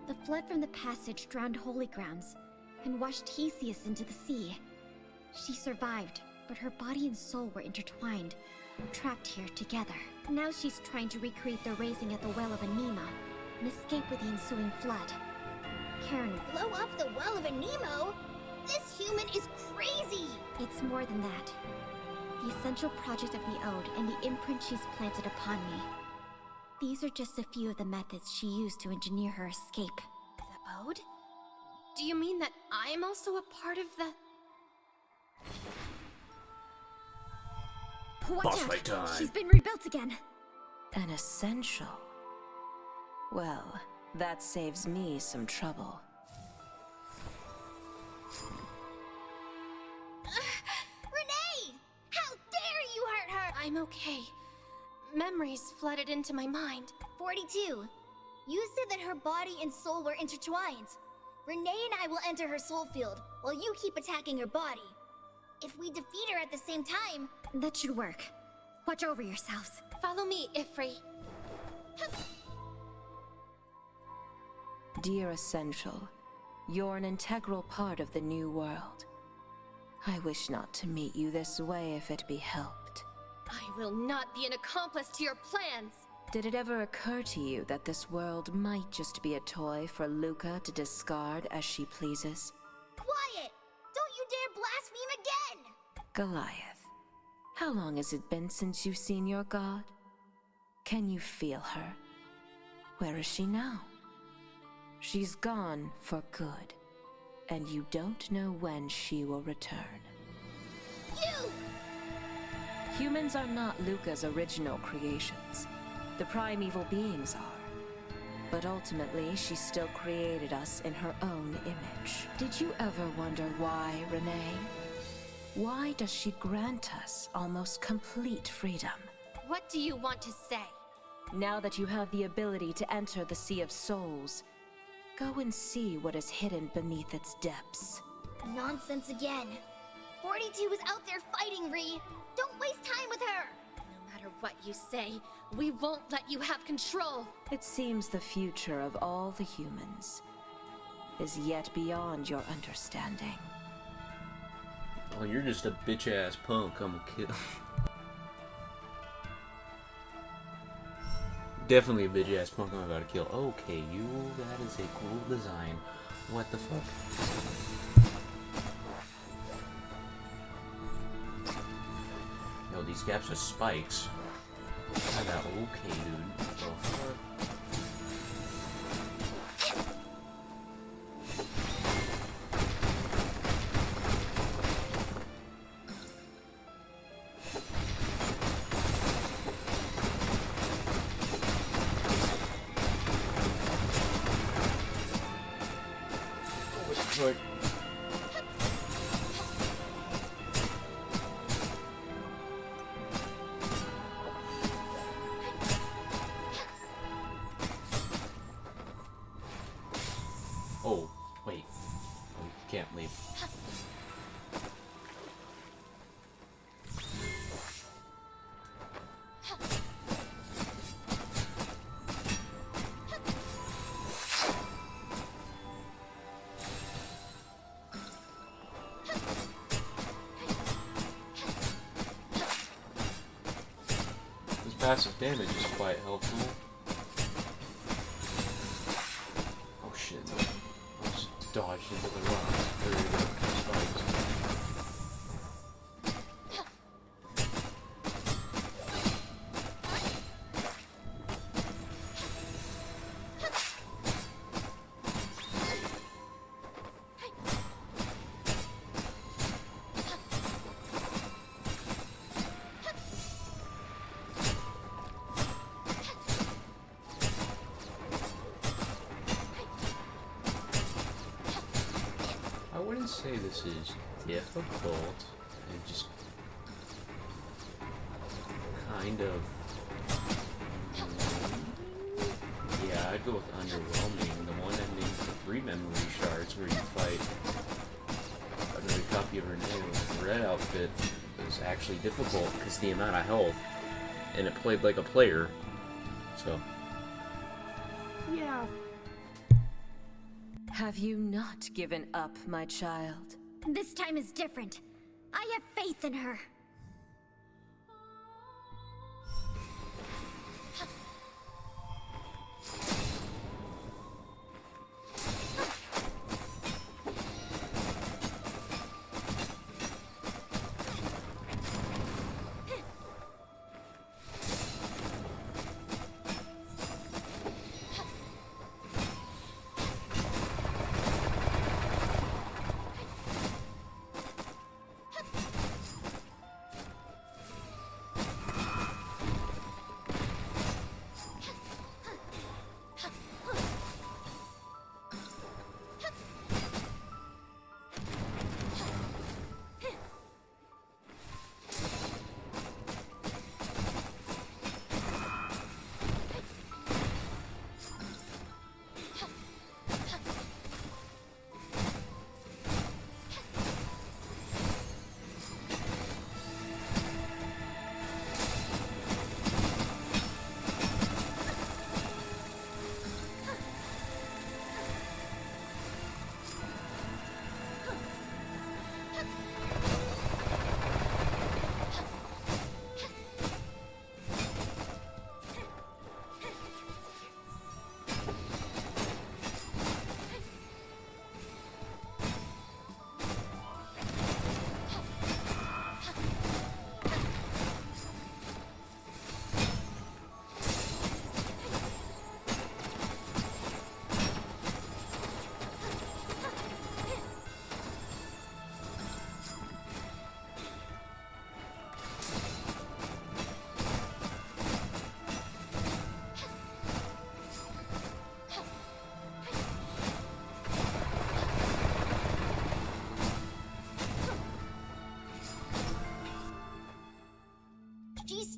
The flood from the passage drowned Holy Grounds and washed Theseus into the sea. She survived, but her body and soul were intertwined, trapped here together. Now she's trying to recreate the raising at the Well of Anemo and escape with the ensuing flood. Karen, Blow up the Well of Anemo? This human is crazy! it's more than that. The essential project of the Ode and the imprint she's planted upon me. These are just a few of the methods she used to engineer her escape. The Ode? Do you mean that I'm also a part of the... Watch Boss out! fight time. She's been rebuilt again! An essential. Well, that saves me some trouble. okay. Memories flooded into my mind. 42. You said that her body and soul were intertwined. Renee and I will enter her soul field, while you keep attacking her body. If we defeat her at the same time... That should work. Watch over yourselves. Follow me, Ifri. Dear Essential, you're an integral part of the new world. I wish not to meet you this way if it be helped. I will not be an accomplice to your plans. Did it ever occur to you that this world might just be a toy for Luca to discard as she pleases? Quiet! Don't you dare blaspheme again! Goliath, how long has it been since you've seen your god? Can you feel her? Where is she now? She's gone for good, and you don't know when she will return. You! Humans are not Luca's original creations. The primeval beings are. But ultimately, she still created us in her own image. Did you ever wonder why, Renee? Why does she grant us almost complete freedom? What do you want to say? Now that you have the ability to enter the Sea of Souls, go and see what is hidden beneath its depths. Nonsense again. 42 is out there fighting, Ree. Don't waste time with her. No matter what you say, we won't let you have control. It seems the future of all the humans is yet beyond your understanding. Oh, you're just a bitch-ass punk. I'm a kid. Definitely a bitch-ass punk I'm about to kill. Okay, you, that is a cool design. What the fuck? Yo, these gaps are spikes. I got okay, dude. What the fuck? Like, oh, wait. We can't leave. Passive damage is quite helpful. Oh shit, I just dodged into the rocks. There we go, spikes. I wouldn't say this is difficult. It just kind of, yeah, I'd go with underwhelming. The one ending with 3 memory shards where you fight another copy of Renee with the red outfit was actually difficult because the amount of health, and it played like a player. So yeah. Have you not given up, my child? This time is different. I have faith in her.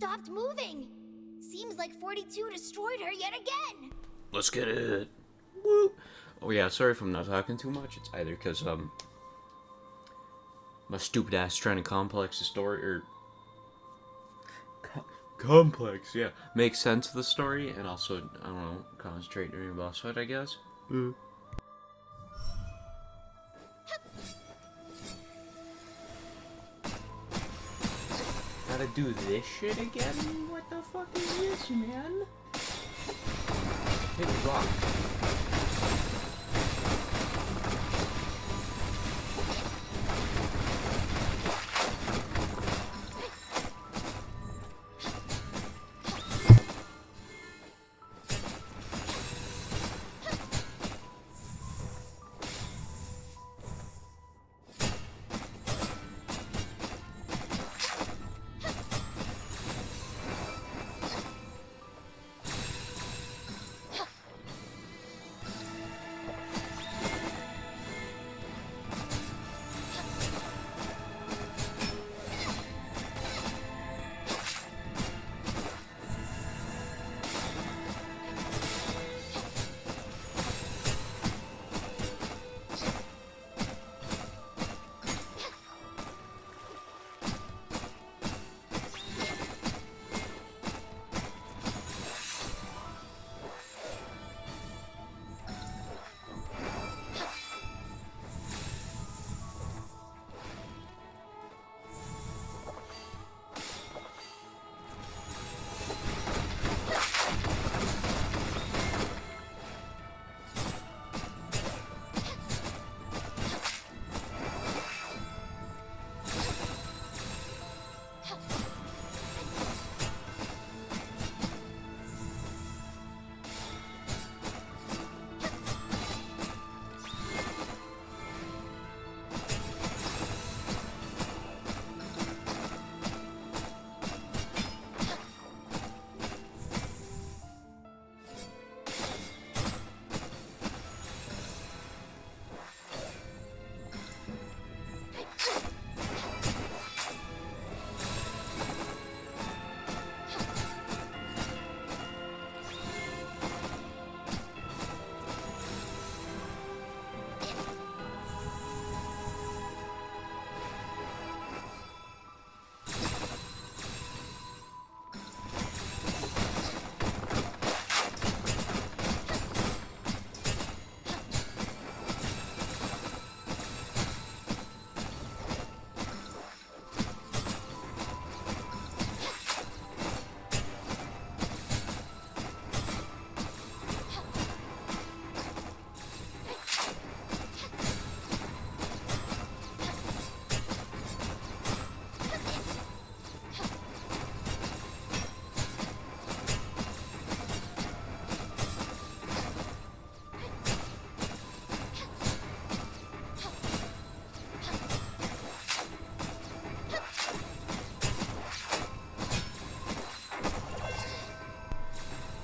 stopped moving. Seems like 42 destroyed her yet again. Let's get it. Woo. Oh yeah, sorry if I'm not talking too much. It's either because my stupid ass trying to complex the story or complex, yeah, make sense of the story, and also I don't know, concentrate during a boss fight, I guess. Gotta do this shit again? What the fuck is this, man? Hit rock.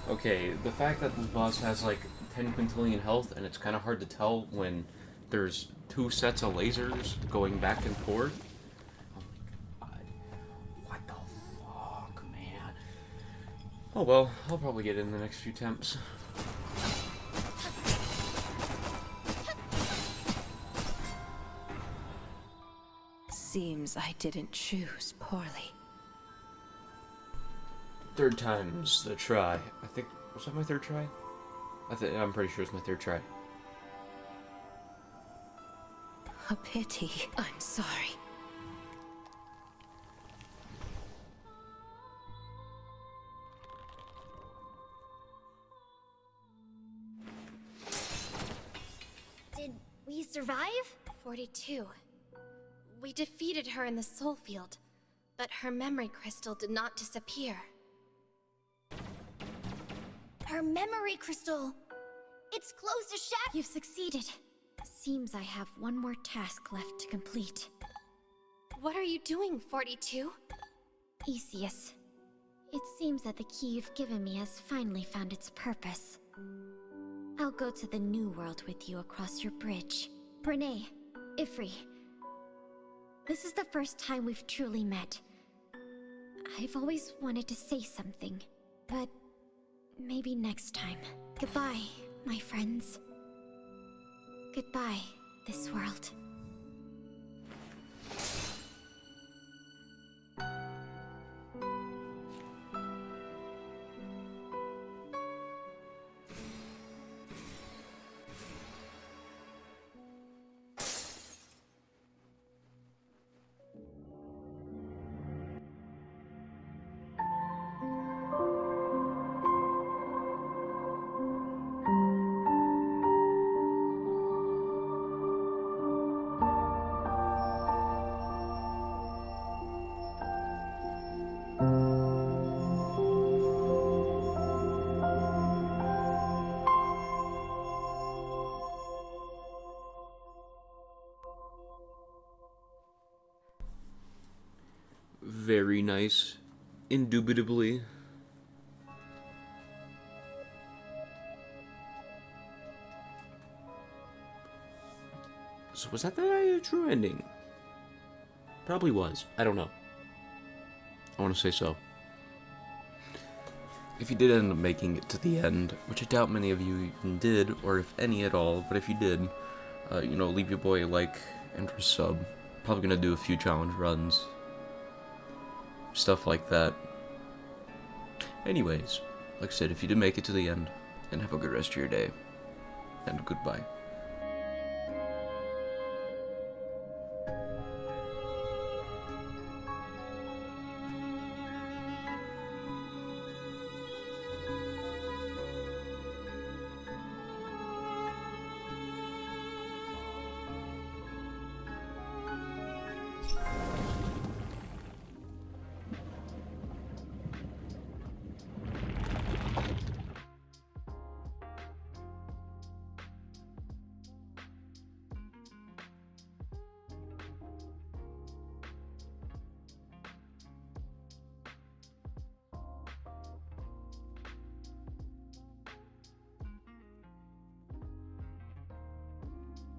Okay, the fact that this boss has like 10 quintillion health and it's kind of hard to tell when there's two sets of lasers going back and forth. Oh my god. What the fuck, man? Oh well, I'll probably get it in the next few attempts. Seems I didn't choose poorly. Third time's the try. I think, was that my third try? I'm pretty sure it's my third try. A pity. I'm sorry. Did we survive? 42. We defeated her in the soul field, but her memory crystal did not disappear. Her memory crystal. It's close to shatter. You've succeeded. Seems I have one more task left to complete. What are you doing, 42? Easius, it seems that the key you've given me has finally found its purpose. I'll go to the new world with you across your bridge. Renee, Ifri, this is the first time we've truly met. I've always wanted to say something, but maybe next time. Goodbye, my friends. Goodbye, this world. Very nice. Indubitably. So was that the true ending? Probably was. I don't know. I want to say so. If you did end up making it to the end, which I doubt many of you even did, or if any at all, but if you did, leave your boy a like and a sub. Probably gonna do a few challenge runs. Stuff like that. Anyways, like I said, if you did make it to the end, then have a good rest of your day. And goodbye.